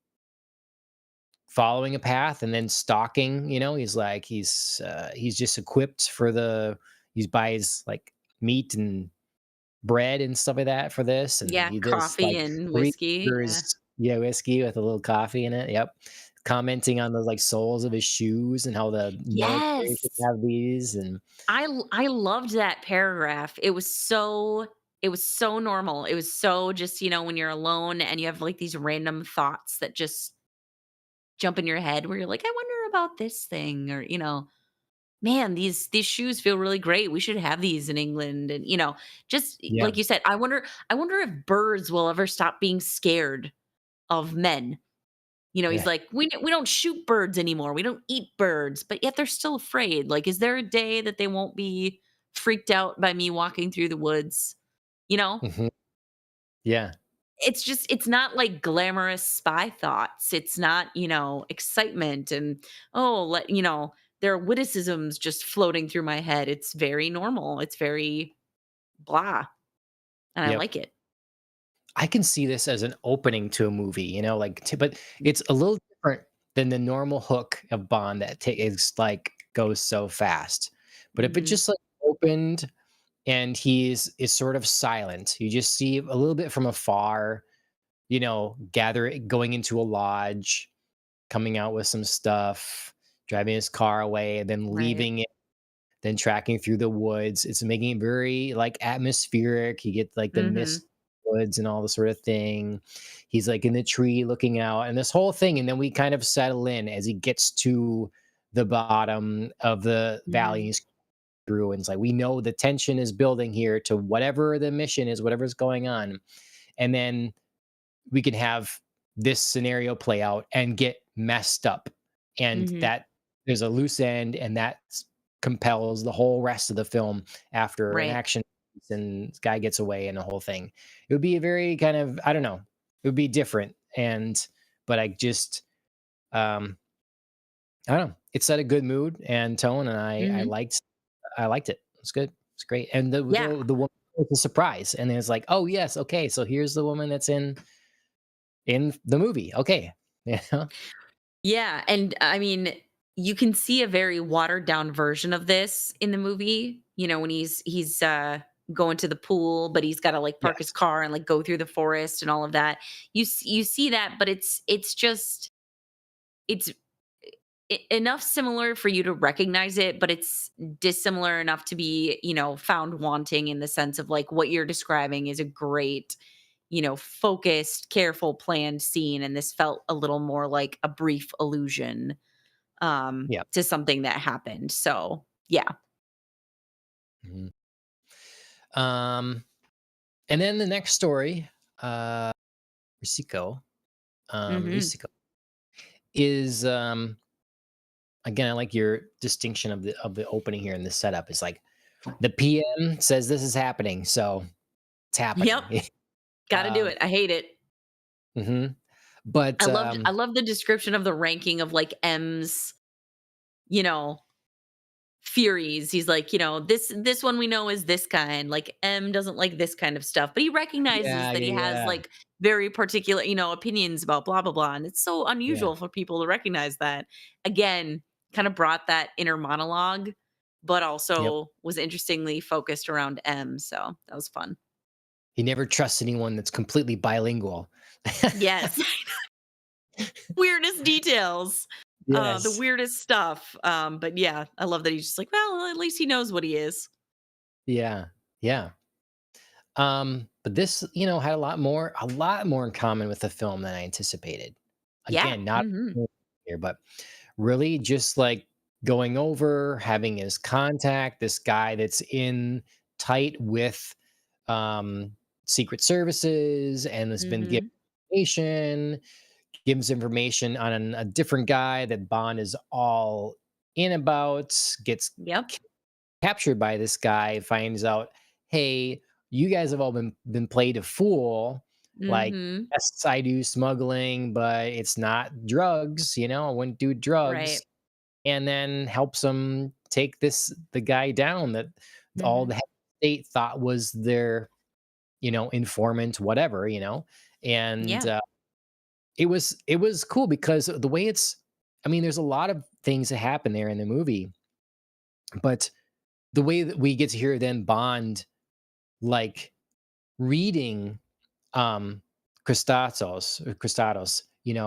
following a path and then stalking, he's like, he's just equipped for he buys like meat and bread and stuff like that for this, and Yeah, he does coffee like and 3 whiskey, yeah. liters, yeah, whiskey with a little coffee in it, yep. Commenting on the, like, soles of his shoes and how the military should Yes. have these, and I loved that paragraph. It was so normal. It was so just, when you're alone and you have, like, these random thoughts that just jump in your head where you're like, "I wonder about this thing," or, "Man, these shoes feel really great. We should have these in England," and, just yeah, like you said, I wonder if birds will ever stop being scared of men. He's yeah, like, "We don't shoot birds anymore. We don't eat birds," but yet they're still afraid. Like, is there a day that they won't be freaked out by me walking through the woods? You know? mhm, yeah, It's not like glamorous spy thoughts. It's not, excitement and, there are witticisms just floating through my head. It's very normal. It's very blah, and I yep. like it. I can see this as an opening to a movie, like, but it's a little different than the normal hook of Bond that is like goes so fast. But if it Mhm. just like opened and is sort of silent, you just see a little bit from afar, going into a lodge, coming out with some stuff, driving his car away, and then Right. leaving it, then tracking through the woods. It's making it very like atmospheric. You get like the Mhm. mist woods and all the sort of thing. He's like in the tree looking out and this whole thing. And then we kind of settle in as he gets to the bottom of the valley. Mhm. He's through, and it's like we know the tension is building here to whatever the mission is, whatever's going on. And then we can have this scenario play out and get messed up, and Mhm. that there's a loose end, and that compels the whole rest of the film after an Right. action and this guy gets away and the whole thing. It would be a very kind of, I don't know, it would be different, and but I just um I don't know. It set a good mood and tone, and Mhm. I liked it. It's good. It's great. And Yeah. the woman was a surprise, and it's like, oh yes, okay, so here's the woman that's in the movie. Okay, yeah, Yeah, and I mean, you can see a very watered down version of this in the movie, when he's going to the pool, but he's gotta, like, park his yes, car and, like, go through the forest and all of that. You see that, but it's just it's enough similar for you to recognize it, but it's dissimilar enough to be, found wanting in the sense of like what you're describing is a great, focused, careful, planned scene. And this felt a little more like a brief allusion yeah. to something that happened. So, yeah. Mhm. Um, and then the next story, uh, Risico, Hmm. Risico is again. I like your distinction of the opening here in the setup. It's like the PM says this is happening, so it's Yep. happening. Got to do um, it. I hate it. mhm. But I love the description of the ranking of like M's, you know, Furies. He's like, this one we know is this kind. Like M doesn't like this kind of stuff, but he recognizes yeah, that yeah, he has yeah, like very particular, opinions about blah blah blah, and it's so yeah. unusual for people to recognize that. Again, kind of brought that inner monologue, but Yep. also was interestingly focused around M. So that was fun. He never trusts anyone that's completely bilingual. Yes, weirdest details. The Yes. weirdest stuff. But yeah, I love that he's just like, well, at least he knows what he is. Yeah. Yeah. But this, had a lot more in common with the film than I anticipated. Yeah. Again, not Hmm. here, but really just like going over, having his contact, this guy that's in tight with um secret services and has been given Hmm. information, gives information on a different guy that Bond is all in about, gets Yep. captured by this guy, finds out, hey, you guys have all been played a fool. Like, Mhm. yes, I do smuggling, but it's not drugs. I wouldn't do Right. drugs. And then helps them take the guy down that all Mhm. the head of state thought was their informant, whatever. And Yeah. it was cool because the way it's. I mean, there's a lot of things that happen there in the movie, but the way that we get to hear then Bond like reading um Christatos,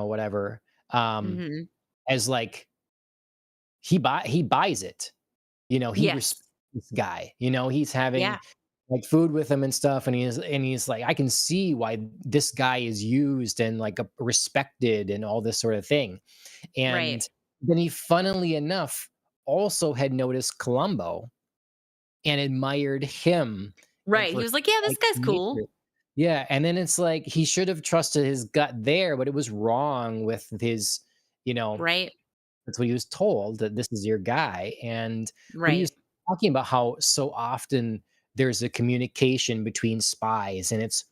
whatever, um, Mhm. as like he buys it. He respects Yes. this guy. He's having Yeah. like food with him and stuff, and he's like, I can see why this guy is used and like respected and all this sort of thing. Right. And then he, funnily enough, also had noticed Columbo and admired him and Right. He for was like, "Yeah, this like guy's nature. cool." Yeah, and then it's like he should have trusted his gut there, but it was wrong with his, you know, Right. that's what he was told, that this is your guy. And but he was Right. talking about how so often there's a communication between spies and it's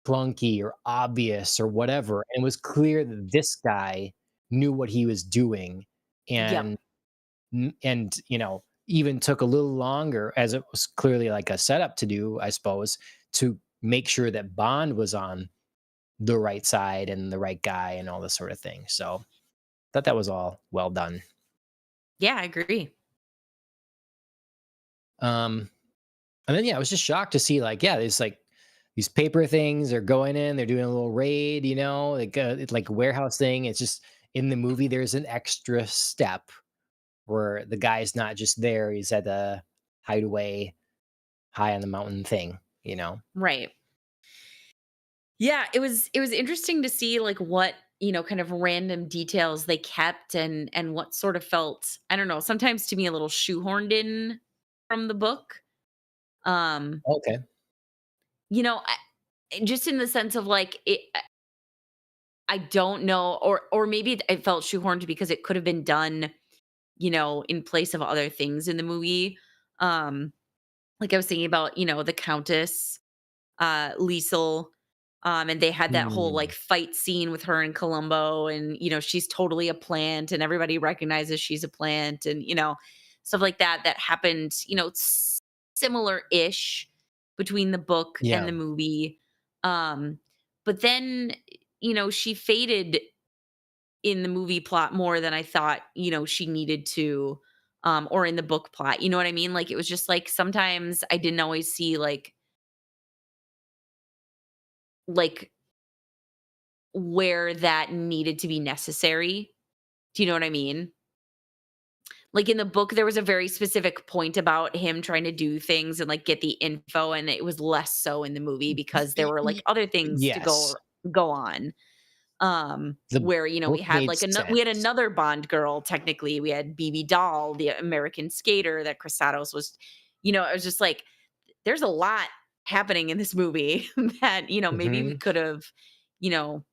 clunky or obvious or whatever. And it was clear that this guy knew what he was doing Yep. and even took a little longer, as it was clearly like a setup to do, I suppose, to make sure that Bond was on the right side and the right guy and all this sort of thing. So thought that was all well done. Yeah, I agree. Um, and then yeah, I was just shocked to see like, yeah, there's like these paper things are going in, they're doing a little raid, like it's like a warehouse thing. It's just in the movie, there's an extra step where the guy's not just there, he's at the hideaway high on the mountain thing. Right. Yeah, it was interesting to see like what, kind of random details they kept and what sort of felt, I don't know, sometimes to me a little shoehorned in from the book. Um, Okay. just in the sense of like I don't know, or maybe it felt shoehorned because it could have been done, in place of other things in the movie. Um, like I was thinking about, the Countess, Liesel. And they had that whole like Mm. fight scene with her in Columbo, and she's totally a plant, and everybody recognizes she's a plant, and stuff like that that happened. Similar ish between the book and Yeah. the movie. Um, but then she faded in the movie plot more than I thought, she needed to, or in the book plot. You know what I mean? Like, it was just like sometimes I didn't always see like where that needed to be necessary. Do you know what I mean? Like in the book, there was a very specific point about him trying to do things and like get the info, and it was less so in the movie because there Y- were like y- other things to yes. go on. The Where we book had made like we had sense. another Bond girl. Technically, we had BB Doll, the American skater that Chrysatos was. It was just like there's a lot happening in this movie that maybe we Hmm. could have, you know,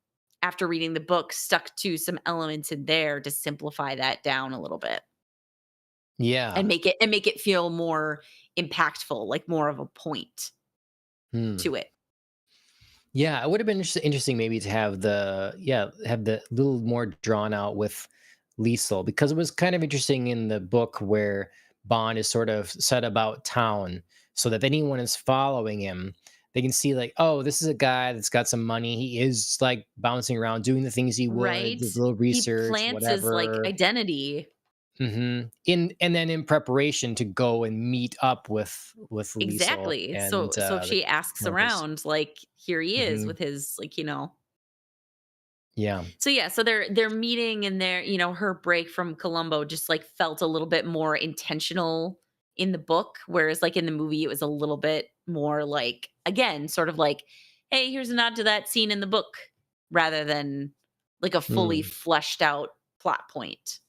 after reading the book, stuck to some elements in there to simplify that down a little bit and Yeah. make it feel more impactful, like more of a point Hmm. to it. Yeah, it would have been interesting maybe to have the little more drawn out with Liesel, because it was kind of interesting in the book where Bond is sort of set about town so that if anyone is following him, they can see like, oh, this is a guy that's got some money. He is like bouncing around doing the things he would, Right? did a little He research, plants his like whatever. identity. In and then in preparation to go and meet up with Liesel Exactly. and So if the she asks Countess. around, like here he is Hmm. with his Yeah. So yeah, so they're meeting, and her break from Columbo just like felt a little bit more intentional in the book, whereas like in the movie it was a little bit more like again, sort of like, hey, here's a nod to that scene in the book rather than like a fully Mm. fleshed out plot point.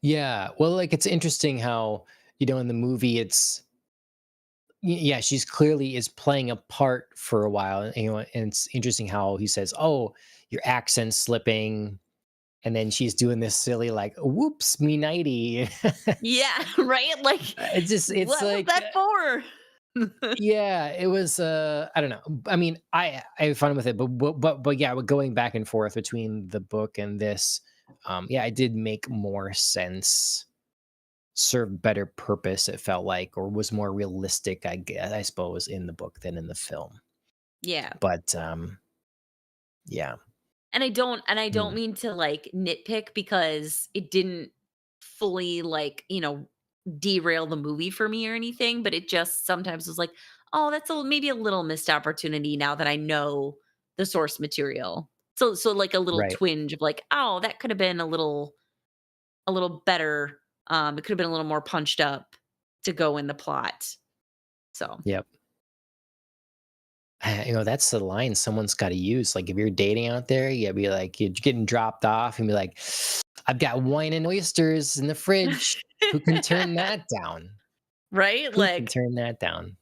Yeah. Well, like it's interesting how, in the movie yeah, she's clearly is playing a part for a while. And it's interesting how he says, "Oh, your accent's slipping." And then she's doing this silly like, "Whoops, me nighty." Yeah, right? Like It's what was like that for? yeah, it was I don't know. I mean, I had fun with it, but yeah, but going back and forth between the book and this, yeah, it did make more sense, served better purpose, it felt like, or was more realistic, I suppose, in the book than in the film. Yeah. But yeah. And I don't Mm. mean to like nitpick because it didn't fully like, derail the movie for me or anything, but it just sometimes was like, "Oh, that's maybe a little missed opportunity now that I know the source material." So like a little Right. twinge of like, "Oh, that could have been a little better. It could have been a little more punched up to go in the plot." So, Yep. That's the line someone's got to use. Like if you're dating out there, you gotta be like, you're getting dropped off and be like, I've got wine and oysters in the fridge. Who can turn that down? right? Who can Like turn that down?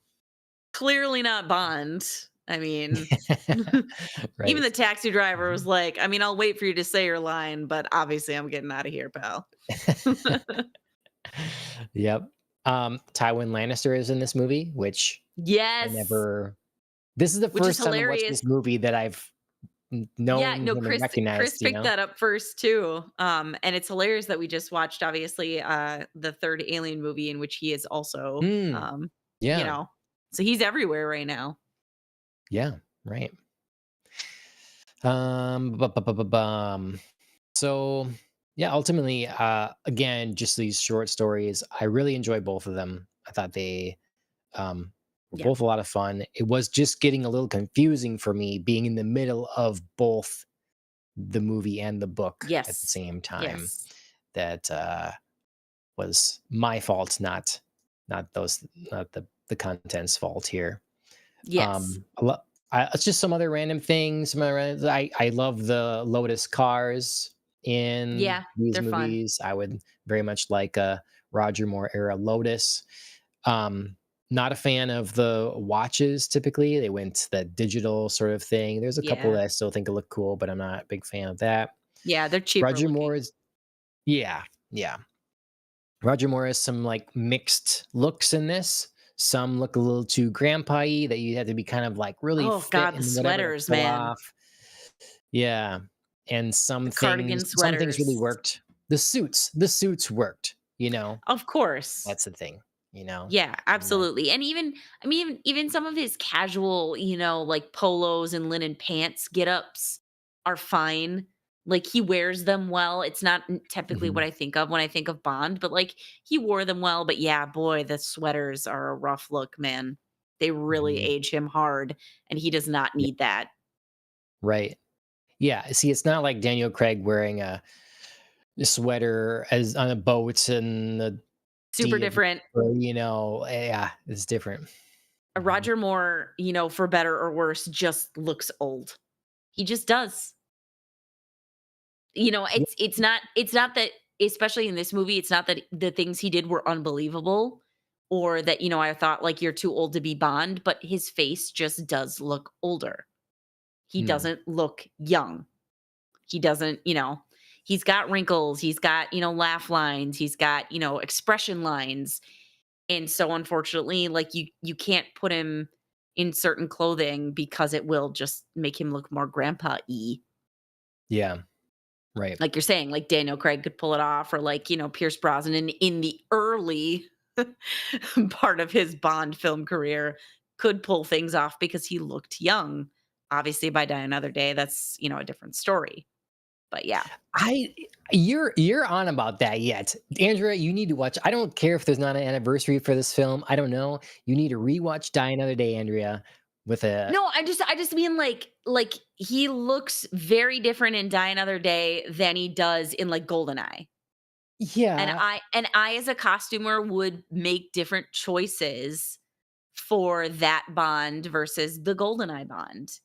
clearly not Bond. I mean, even Right. the taxi driver was Mhm. like, "I mean, I'll wait for you to say your line, but obviously I'm getting out of here, pal." Yep. Tywin Lannister is in this movie, which I Yes, never. This is the which is first time I watched hilarious. this movie that I've Yeah, known no, him and Chris recognized. picked that up first too. And it's hilarious that we just watched obviously the third Alien movie in which he is also Mm, you yeah, know. So he's everywhere right now. yeah, right. Bum. So yeah, ultimately, again, just these short stories. I really enjoy both of them. I thought they were Yeah. both a lot of fun. It was just getting a little confusing for me being in the middle of both the movie and the book at the Yes. same time. Yes. That was my fault, not those, not the content's fault here. Yes. A lo it's just some other random things, I love the Lotus cars in Yeah, these they're fun. movies. I would very much like a Roger Moore era Lotus. Um, Not a fan of the watches typically. They went that digital sort of thing. There's a couple Yeah. that I still think look cool, but I'm not a big fan of that. Yeah, they're cheaper Roger looking. Moore's yeah, yeah. Roger Moore has some like mixed looks in this. Some look a little too grandpa-y that you had to be kind of like really Oh fit god, the in whatever to sweaters, pull man. off. Yeah. And The cardigan some things really sweaters. worked. The suits worked, Of course. That's the thing, you know? Yeah, And then absolutely. And even I mean even some of his casual, like polos and linen pants get-ups are fine. Like he wears them well. It's not typically what mhm, I think of when I think of Bond, but like he wore them well, but yeah, boy, the sweaters are a rough look, man. They really mhm. age him hard and he does not Yeah, need that. right. Yeah, see, it's not like Daniel Craig wearing a sweater as on a boat in the Super sea of different. yeah, it's different. Mhm. Roger Moore, for better or worse, just looks old. He just does. Yeah, It's not that, especially in this movie, it's not that the things he did were unbelievable or that, I thought like you're too old to be Bond, but his face just does look older. He mm, doesn't look young. He doesn't, he's got wrinkles, he's got, laugh lines, he's got, expression lines. And so unfortunately, like you can't put him in certain clothing because it will just make him look more grandpa-y. yeah, right. Like you're saying, like Daniel Craig could pull it off, or like, Pierce Brosnan in the early part of his Bond film career could pull things off because he looked young. Obviously, by Die Another Day, that's, a different story. But yeah. I you're on about that yet. Andrea, you need to watch. I don't care if there's not an anniversary for this film. I don't know. You need to rewatch Die Another Day, Andrea, with a No, I just mean like he looks very different in Die Another Day than he does in like Goldeneye. And yeah, I as a costumer would make different choices for that Bond versus the Goldeneye Bond to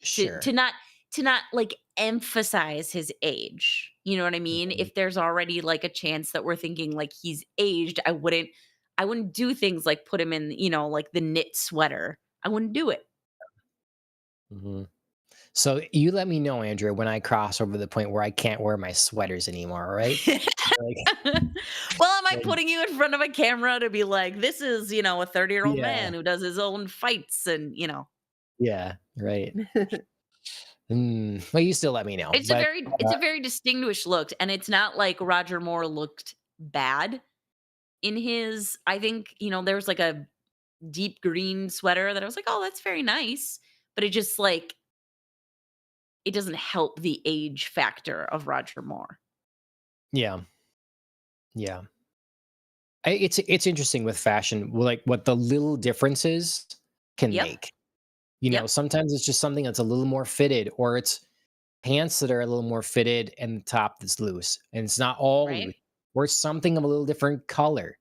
sure. to not to not like emphasize his age. You know what I mean? Mhm, If there's already like a chance that we're thinking like he's aged, I wouldn't do things like put him in, like the knit sweater. I wouldn't do it. mhm. So you let me know, Andrea, when I cross over the point where I can't wear my sweaters anymore, all right? Like Well, am I like putting you in front of a camera to be like, this is, a 30-year-old yeah, man who does his own fights and. yeah, right. Well, you still let me know, It's a but, very it's a very distinguished look, and it's not like Roger Moore looked bad in his. I think, there was like a deep green sweater that I was like, "Oh, that's very nice." But it just like it doesn't help the age factor of Roger Moore. yeah, yeah. It's interesting with fashion, like, what the little differences can Yep. make. Yep. Sometimes it's just something that's a little more fitted, or it's pants that are a little more fitted and the top that's loose, and it's not all loose, Right? or it's something of a little different color.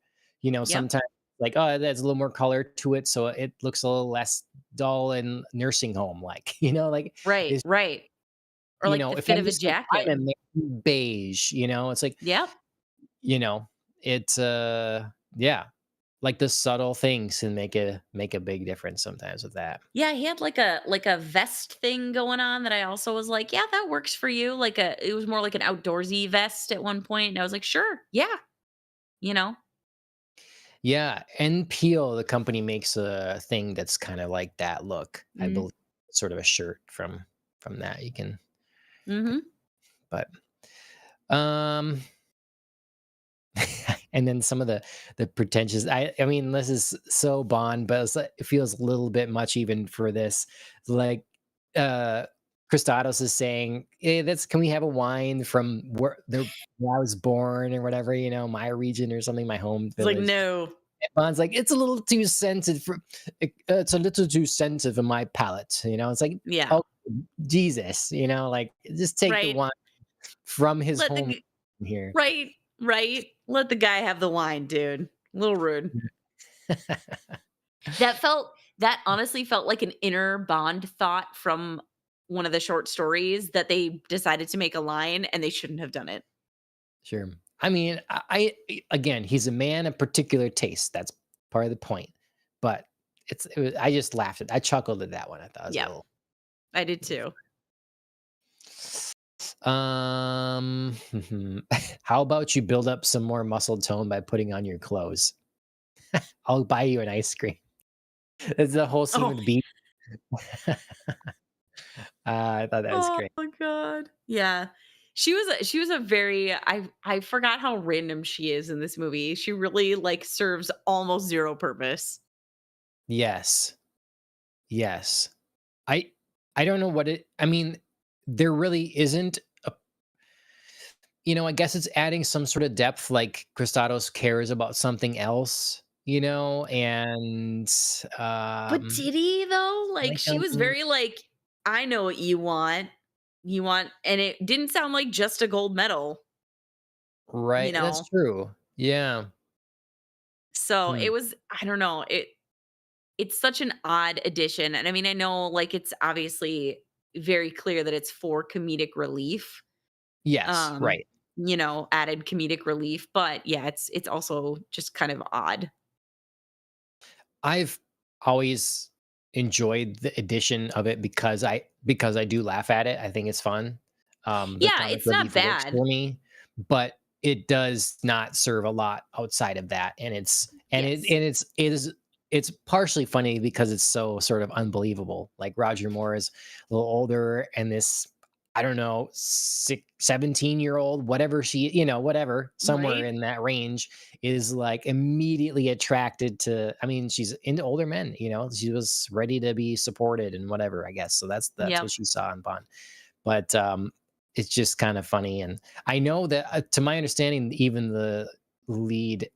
Yep. Sometimes like, oh, there's a little more color to it, so it looks a little less dull and nursing home like, like Right, it's right. Or like the if fit I'm of a just like jacket. I'm a man beige, it's like, Yep. you know, it's yeah, like the subtle things can make a big difference sometimes with that. Yeah, he had like a vest thing going on that I also was like, "Yeah, that works for you." It was more like an outdoorsy vest at one point, and I was like, "Sure, yeah." You know? Yeah, and Peel, the company makes a thing that's kind of like that look. I Mhm. believe sort of a shirt from that you can Mhm. but um and then some of the pretentious I mean this is so Bond, but it feels a little bit much even for this. Like uh Christados is saying, "Hey, that's can we have a wine from where I was born or whatever, my region or something, my home It's like, village." "No." Bond's like, "It's a little too sensitive it's a little too sensitive in my palate." It's like, Yeah. "Oh, Jesus," like, just take the Right. wine from his Let the home g here. Right, right. Let the guy have the wine, dude. A little rude. That honestly felt like an inner Bond thought from one of the short stories that they decided to make a line, and they shouldn't have done it. Sure. I mean, again, he's a man of particular taste. That's part of the point. But I just laughed I chuckled at that one. I thought it was a Yeah, little. I did too. How about you build up some more muscle tone by putting on your clothes? I'll buy you an ice cream. It's the whole scene Oh, with the beach. I thought that was oh great. my god. Yeah. She was a very I forgot how random she is in this movie. She really, like, serves almost 0 purpose. Yes. Yes. I I don't know what it I mean, there really isn't a I guess it's adding some sort of depth, like Cristados cares about something else, and, But did he though? I Like, she was don't very like, "I know what you want. You want," and it didn't sound like just a gold medal, you right, that's know? true. Yeah. So, Hmm. it was I don't know, it's such an odd addition, and I mean, I know, like, it's obviously very clear that it's for comedic relief, Yes, um, right. added comedic relief, but yeah, it's also just kind of odd. I've always enjoyed the addition of it because I do laugh at it. I think it's fun. The Yeah, comic it's not relief works bad. for me, but it does not serve a lot outside of that. Yes. It's partially funny because it's so sort of unbelievable. Like Roger Moore is a little older, and this I don't know 17-year-old, whatever whatever, somewhere Right? in that range is like immediately attracted to. I mean, she's into older men, she was ready to be supported and whatever, I guess. So that's what Yep. she saw in Bond. But it's just kind of funny. And I know that to my understanding, even the lead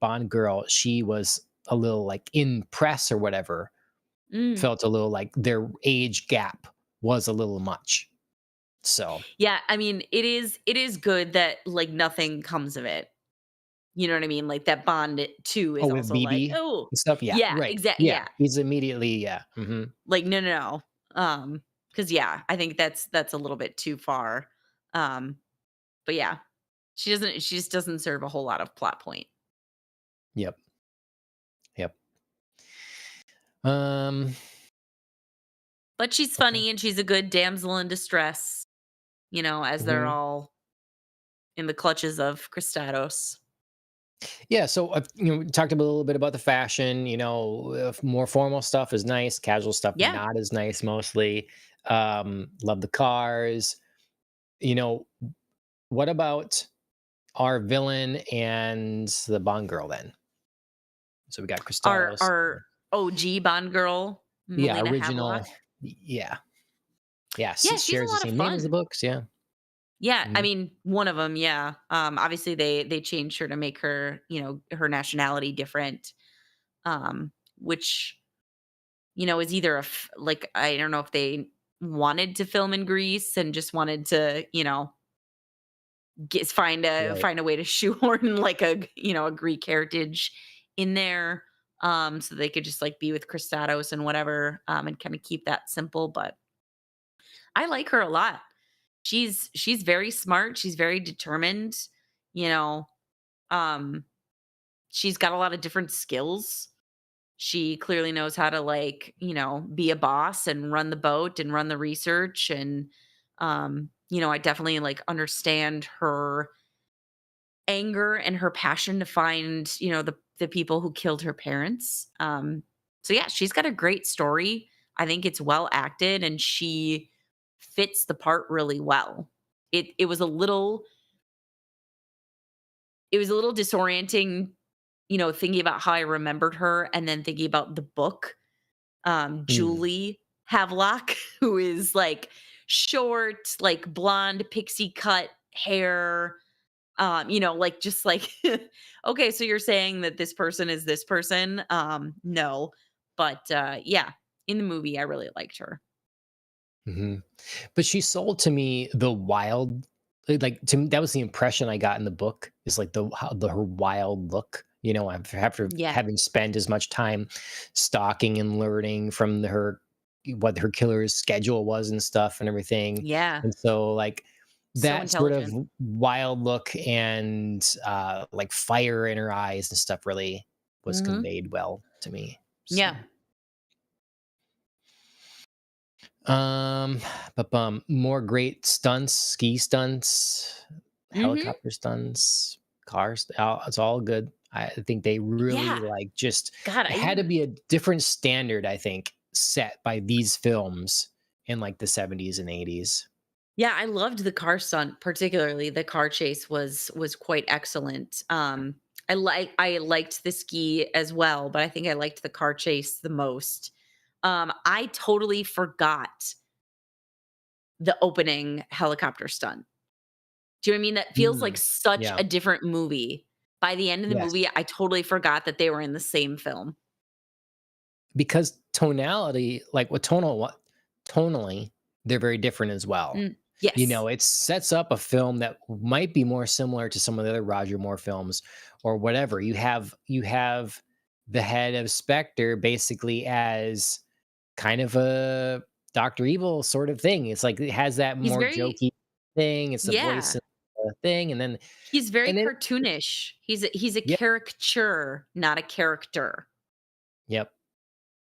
Bond girl, she was a little like in press or whatever, Mm. felt a little like their age gap was a little much. So, Yeah, I mean, it is good that, like, nothing comes of it. You know what I mean? Like, that Bond 2 oh, is with also like, BB "Oh." and stuff, yeah, Yeah, right, exact yeah, yeah. he's immediately, yeah, Like, no, no, no. Because yeah, I think that's a little bit too far. Um, but yeah, she just doesn't serve a whole lot of plot point. yep, yep. Um, But she's okay. funny and she's a good damsel in distress, as they're Mhm. all in the clutches of Cristados. Yeah, so we talked a little bit about the fashion. More formal stuff is nice, casual stuff Yeah. not as nice mostly. Love the cars. You know, what about our villain and the Bond girl then? So we got Our Cristados. our OG Bond girl, Yeah, Melina original. Havelock. Yeah, yeah, Yeah, she's a shares the lot of same name as the fun. books. Yeah. Yeah, I Mhm. mean, one of them. Yeah. Obviously they changed her to make her, her nationality different, which, is either like, I don't know if they wanted to film in Greece and just wanted to, Right. find a way to shoehorn like a Greek heritage in there, so they could just like be with Christados and whatever, and kind of keep that simple. But I like her a lot. She's very smart. She's very determined. You know, um, she's got a lot of different skills. She clearly knows how to, like, be a boss and run the boat and run the research. And I definitely like understand her anger and her passion to find, the people who killed her parents. So yeah, she's got a great story. I think it's well acted and she fits the part really well. It was a little disorienting, thinking about how I remembered her and then thinking about the book. Mm. Julie Havelock, who is like short, like blonde pixie cut hair, like just like okay, so you're saying that this person is this person? No. But yeah, in the movie I really liked her. Mhm. But she sold to me the wild, like to me, that was the impression I got in the book is like her wild look. After Yeah. having spent as much time stalking and learning from what her killer's schedule was and stuff and everything, Yeah. and so like So that sort of intelligent. wild look and like fire in her eyes and stuff really was Mhm. conveyed well to me. Yeah. So. Um, but more great stunts, ski stunts, Mhm. helicopter stunts, cars. It's all good. I think they really Yeah. like just God, it I had to even be a different standard, I think, set by these films in like the 70s and 80s. yeah, I loved the car stunt, particularly the car chase was quite excellent. I liked the ski as well, but I think I liked the car chase the most. I totally forgot the opening helicopter stunt. Do you know what I mean? That feels like Mm, such yeah. a different movie. By the end of the Yes. movie, I totally forgot that they were in the same film. Because tonality, like what tonally, they're very different as well. Mm, yes. It sets up a film that might be more similar to some of the other Roger Moore films or whatever. You have the head of Spectre basically as kind of a Doctor Evil sort of thing. It's like it has that He's more very jokey thing. It's the voice yeah. of the thing, and then He's very and then cartoonish. He's a yeah, caricature, not a character. yep.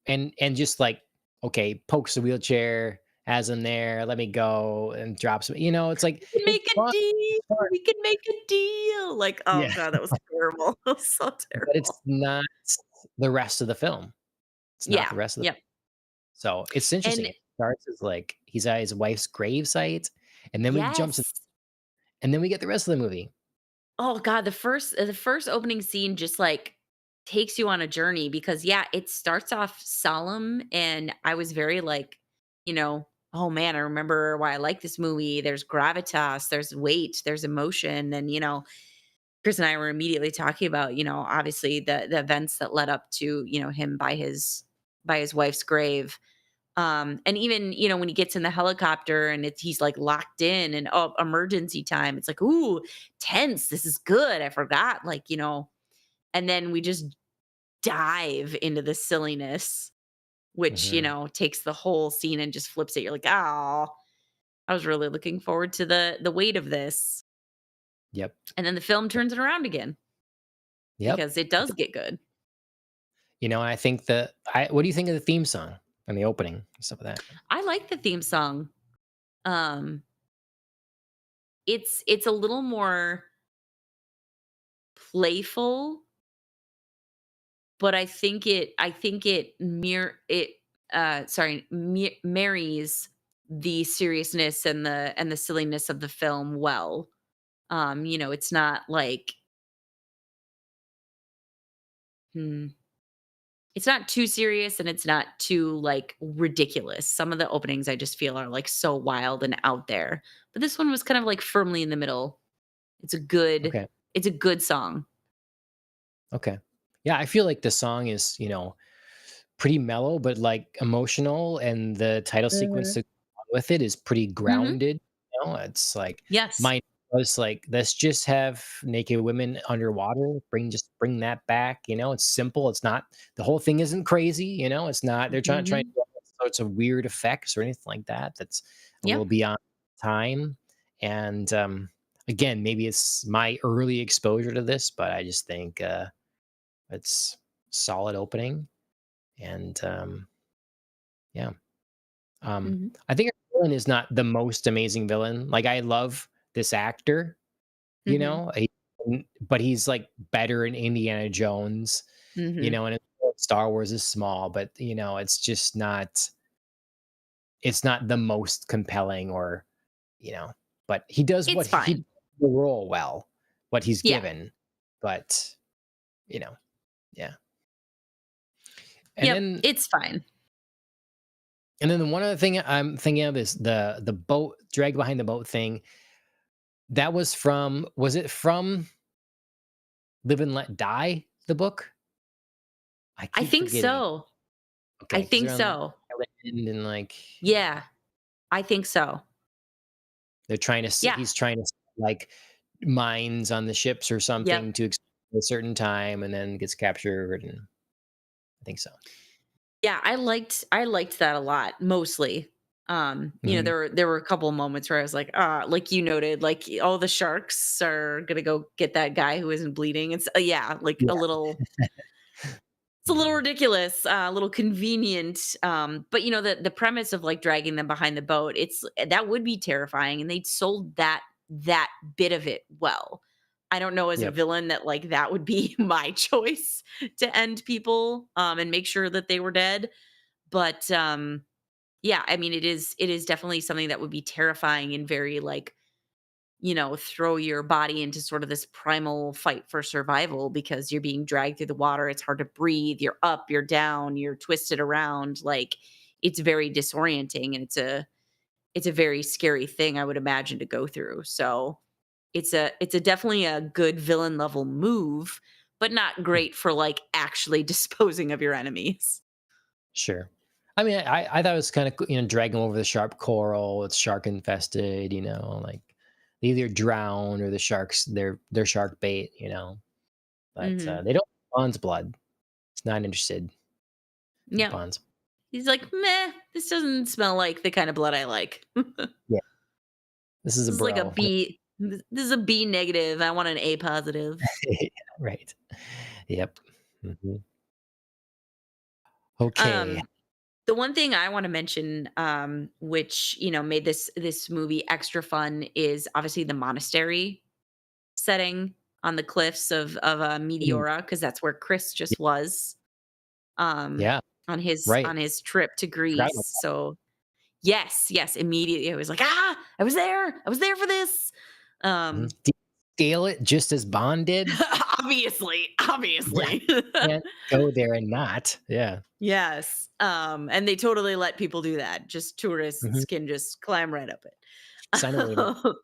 And just like, okay, pokes the wheelchair, has him there, let me go, and drops him. It's like We can it's make a fun. deal. It's fun. We can make a deal. Like, oh Yeah, god, that was terrible. That was so but it's terrible. not the rest of the film. It's not Yeah. the rest of the Yep. so it's interesting. And It starts as like he's at his wife's gravesite, and then we jumps yes. and then we get the rest of the movie. Oh god, the first opening scene just like takes you on a journey because yeah, it starts off solemn and I was very like, oh man, I remember why I like this movie. There's gravitas, there's weight, there's emotion and Chris and I were immediately talking about, obviously the events that led up to, him by his wife's grave. And even, when he gets in the helicopter and he's like locked in and oh, emergency time, it's like, ooh, tense. This is good. I forgot, like, and then we just dive into the silliness, which, Mhm. takes the whole scene and just flips it. You're like, oh, I was really looking forward to the weight of this. Yep. And then the film turns it around again Yep. because it does get good. And I think that I what do you think of the theme song and the opening and stuff like that? I like the theme song. Um, it's a little more playful, but I think it marries the seriousness and the silliness of the film well. It's not like hmm, it's not too serious and it's not too like ridiculous. Some of the openings I just feel are like so wild and out there. But this one was kind of like firmly in the middle. It's a good Okay. it's a good song. Okay. Yeah, I feel like the song is, pretty mellow, but like emotional, and the title sequence Mhm. that goes along with it is pretty Mhm. grounded. It's like Yes. mine was like, let's just have naked women underwater. Bring that back. It's simple. It's not the whole thing isn't crazy. It's not they're trying to Mhm. do all sorts of weird effects or anything like that. That's a little Yep. beyond time. And again, maybe it's my early exposure to this, but I just think it's solid opening. And yeah, Mhm. I think our villain is not the most amazing villain. Like I love this actor, Mhm. but he's like better in Indiana Jones, Mhm. and Star Wars is small, but it's just not. It's not the most compelling, or you know, but he does It's he fine. does the role well, what he's Yeah. given, but you know, yeah. And Yep. then It's fine. the one other thing I'm thinking of is the boat drag behind the boat thing. That was it from Live and Let Die, the book? I I keep think forgetting. so. I Okay, because 'cause think they're on the so. island and, like, Yeah. I think so. they're trying to Yeah. he's trying to like, mines on the ships or Yep. something to a certain time and then gets captured, and I think so. Yeah, I liked that a lot, mostly. Mhm. There were a couple of moments where I was like, like you noted, like all the sharks are gonna go get that guy who isn't bleeding. It's yeah, like Yeah. it's a little Mhm. ridiculous, a little convenient. But the premise of like dragging them behind the boat, that would be terrifying, and they'd sold that bit of it well. I don't know as a Yep. villain that like that would be my choice to end people and make sure that they were dead. But yeah, I mean it is definitely something that would be terrifying and very like, throw your body into sort of this primal fight for survival because you're being dragged through the water. It's hard to breathe. You're up, you're down, you're twisted around. Like it's very disorienting and it's a very scary thing I would imagine to go through. So it's a definitely a good villain level move, but not great for like actually disposing of your enemies. Sure. I mean, I thought it was kind of, dragging over the sharp coral. It's shark infested. Like they either drown or the sharks. They're shark bait. But Hmm. they don't want Bond's blood. It's not interested in Yeah. Bond's. He's like, meh, this doesn't smell like the kind of blood I like. This Yeah, this is a is like a bro. B. This is a B negative. I want an A positive. Right. Yep. Mhm. Okay. Um, the one thing I want to mention, which made this movie extra fun, is obviously the monastery setting on the cliffs of Mm, Meteora, because that's where Chris y- just was um, yeah. on his Right. on his trip to Forgot Greece. about So yes, yes, immediately I was like, I was there for this. that. Mhm. Um, Did you scale it just as Bond did? obviously, Yeah. obviously. Can't go there and not. Yeah. Yes. And they totally let people do that. Just tourists Mhm. can just climb right up Sign a waiver.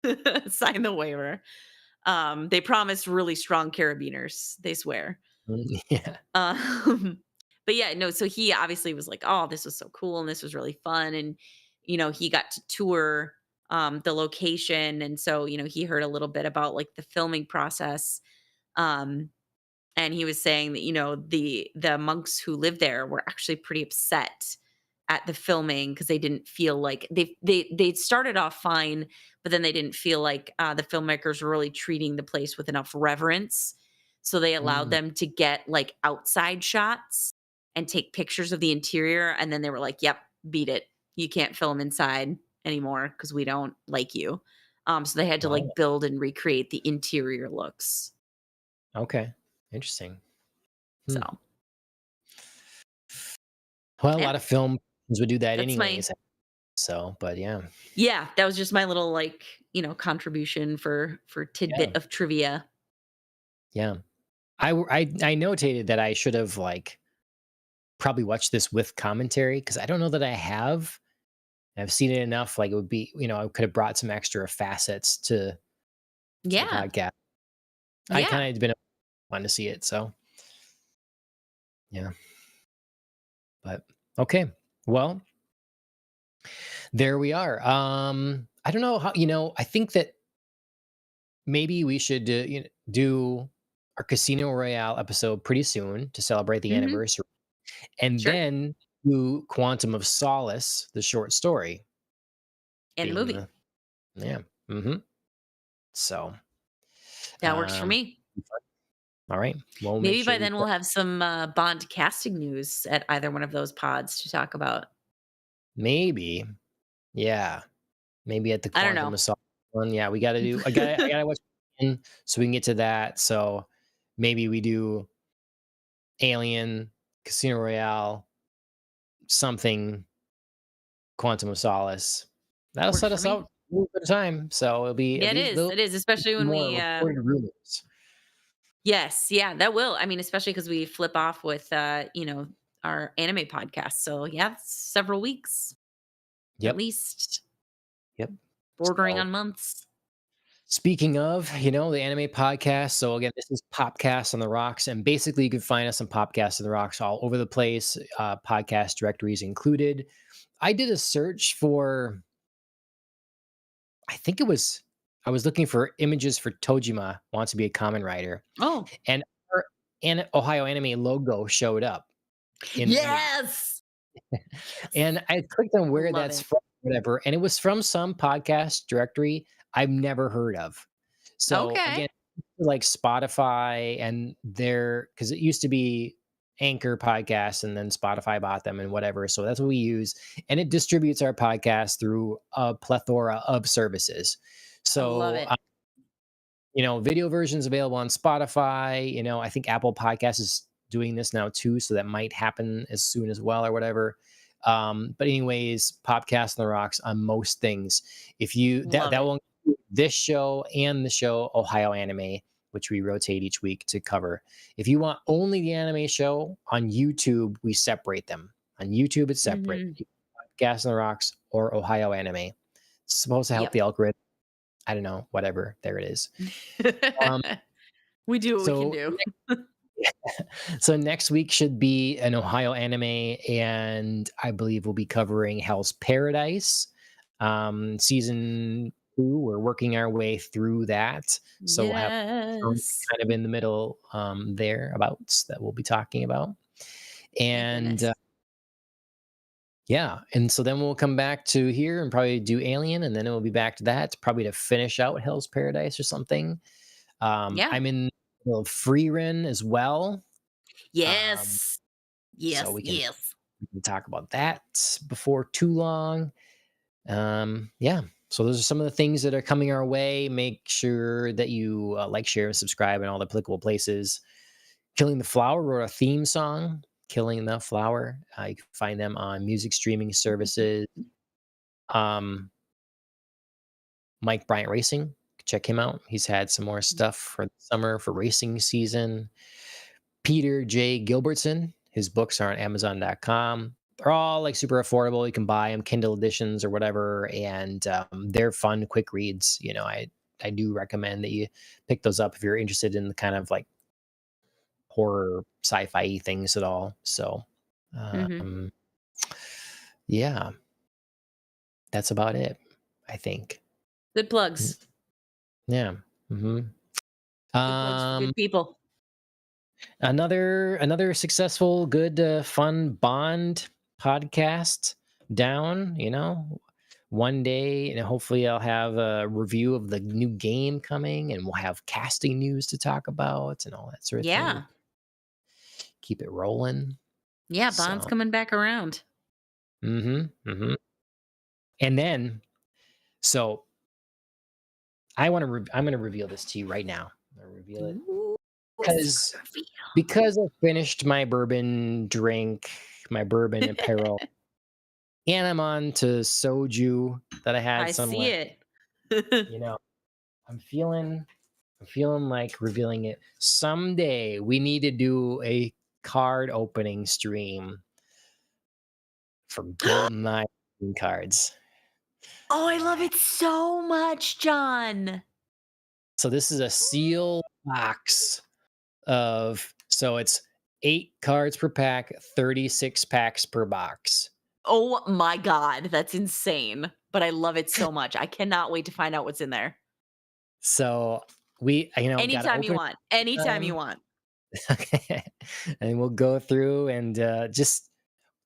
it. Sign the waiver. They promise really strong carabiners, they swear. Yeah. Um, but yeah, no, so he obviously was like, "Oh, this was so cool and this was really fun." And he got to tour the location, and so, he heard a little bit about like the filming process. Um and he was saying that the monks who lived there were actually pretty upset at the filming because they didn't feel like they started off fine, but then they didn't feel like the filmmakers were really treating the place with enough reverence, so they allowed Mm, them to get like outside shots and take pictures of the interior, and then they were like, yep, beat it, you can't film inside anymore because we don't like you. So they had to wow. like build and recreate the interior looks. Okay. Interesting. Hmm. So Well, a yeah, lot of films would do that that's my anyways. So, but yeah. yeah, that was just my little like, contribution for Yeah. tidbit of trivia. Yeah. I notated that I should have like probably watched this with commentary because I don't know that I have. I've seen it enough. Like it would be, I could have brought some extra facets to the Yeah. podcast. I Yeah. kind of been wanting to see it. So yeah. But okay. Well, there we are. I don't know how, I think that maybe we should do our Casino Royale episode pretty soon to celebrate the Mhm. anniversary. And Sure. then do Quantum of Solace, the short story, And the being movie. the yeah. So, That works for um, me. all right. We'll make Maybe sure by we then we'll put have some, Bond casting news at either one of those pods to talk about. maybe, yeah, maybe at the I don't Quantum know. of Solace one. Yeah, we got to do. I got to watch it so we can get to that. So maybe we do Alien, Casino Royale, something, Quantum of Solace. That'll Works set for us me. out a little bit of time. So it'll be at Yeah, it least is. little It is, especially when more we, reported rumors. yes, yeah, that will. I mean, especially because we flip off with, our anime podcast. So, yeah, several weeks at Yep. least, Yep. bordering So on months. speaking of, the anime podcast. So again, this is Popcast on the Rocks, and basically you can find us on Popcast on the Rocks all over the place. Podcast directories included. I did a search for, I think it was, I was looking for images for Tojima wants to be a common writer, Oh, and our Ohio Anime logo showed up in the image. yes! Yes. And I clicked on where Love that's it. from, whatever, and it was from some podcast directory I've never heard of. So Okay. again, like Spotify and their because it used to be Anchor podcasts and then Spotify bought them and whatever. So that's what we use. And it distributes our podcast through a plethora of services. I love So it. Video versions available on Spotify. I think Apple Podcasts is doing this now too, so that might happen as soon as well or whatever. But anyways, Podcast on the Rocks on most things. If you that Love that it. will include this show and the show Ohio Anime, which we rotate each week to cover. If you want only the anime show on YouTube, we separate them. On YouTube, it's separate. Mhm. Podcast on the Rocks or Ohio Anime. It's supposed to help Yep. the algorithm. I don't know, whatever. There it is. Um, We do what we can so do. so next week should be an Ohio anime, and I believe we'll be covering Hell's Paradise, season 2. We're working our way through that, so we'll have Yes. kind of in the middle thereabouts that we'll be talking about, Thank and goodness. yeah, and so then we'll come back to here and probably do Alien, and then it will be back to that, probably to finish out Hell's Paradise or something. Yeah. I'm in the free run as well. Um, Yes. so Yes, yes. we can talk about that before too long. Yeah. So those are some of the things that are coming our way. Make sure that you like, share, and subscribe in all the applicable places. Killing the Flower wrote a theme song. Killing the Flower. You can find them on music streaming services. Um, Mike Bryant Racing. Check him out. He's had some more stuff for the summer for racing season. Peter J. Gilbertson. His books are on Amazon.com. They're all like super affordable. You can buy them Kindle editions or whatever, and they're fun, quick reads. I do recommend that you pick those up if you're interested in the kind of like horror, sci-fi things at all. So, Mhm. um, yeah, that's about it. I think. Good Mm, plugs. Yeah. hmm Good plugs for Um, good people. another successful, good, fun Bond podcast down. One day, and hopefully I'll have a review of the new game coming, and we'll have casting news to talk about and all that sort of thing. Yeah. Keep it rolling. Yeah, Bond's So, coming back around. hmm and then, so I'm going to reveal this to you right now. I'm going to reveal it Ooh, a secret because reveal. I finished my bourbon drink, my bourbon apparel, and I'm on to soju that I had I some see left. it. You know, I'm feeling like revealing it. Someday we need to do a card opening stream for GoldenEye cards. Oh, I love Yeah. it so much, John. So this is a seal box so it's 8 cards per pack, 36 packs per box. Oh my god, that's insane, but I love it so much. I cannot wait to find out what's in there. So got to Anytime you open want. Anytime you time. want. Okay. And we'll go through and just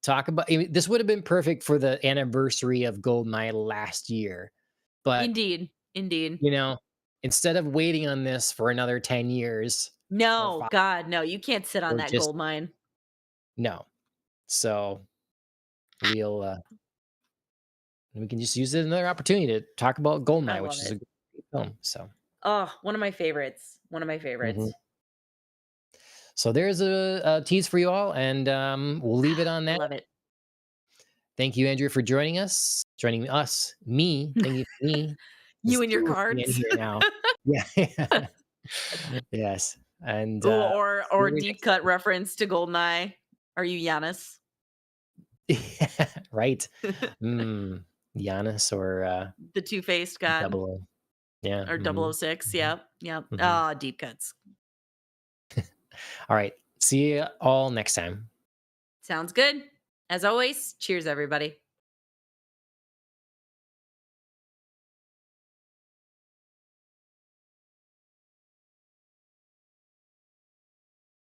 talk about. This would have been perfect for the anniversary of GoldenEye last year, but Indeed. Indeed. you know, instead of waiting on this for another 10 years or No, 5, god, no, you can't sit on we're that just gold mine. no. So we'll we can just use it as another opportunity to talk about I GoldenEye, which love is a it. great film. So. Oh, one of my favorites. One of my Mhm. favorites. So there's a tease for you all, and we'll leave it on I that. love it. Thank you, Andrew, for joining us. Me, thank you for me. There's You and your 2 of me in cards. here now. Yeah. Yes, and Ooh, see or you deep next cut reference to Goldeneye. Are you Giannis? time. Right. Mm, Giannis or The two-faced god Double O. Yeah. or double Mhm, O six? mhm, Yep, yep. mhm. Ah, deep cuts. All right. See you all next time. Sounds good. As always, cheers everybody.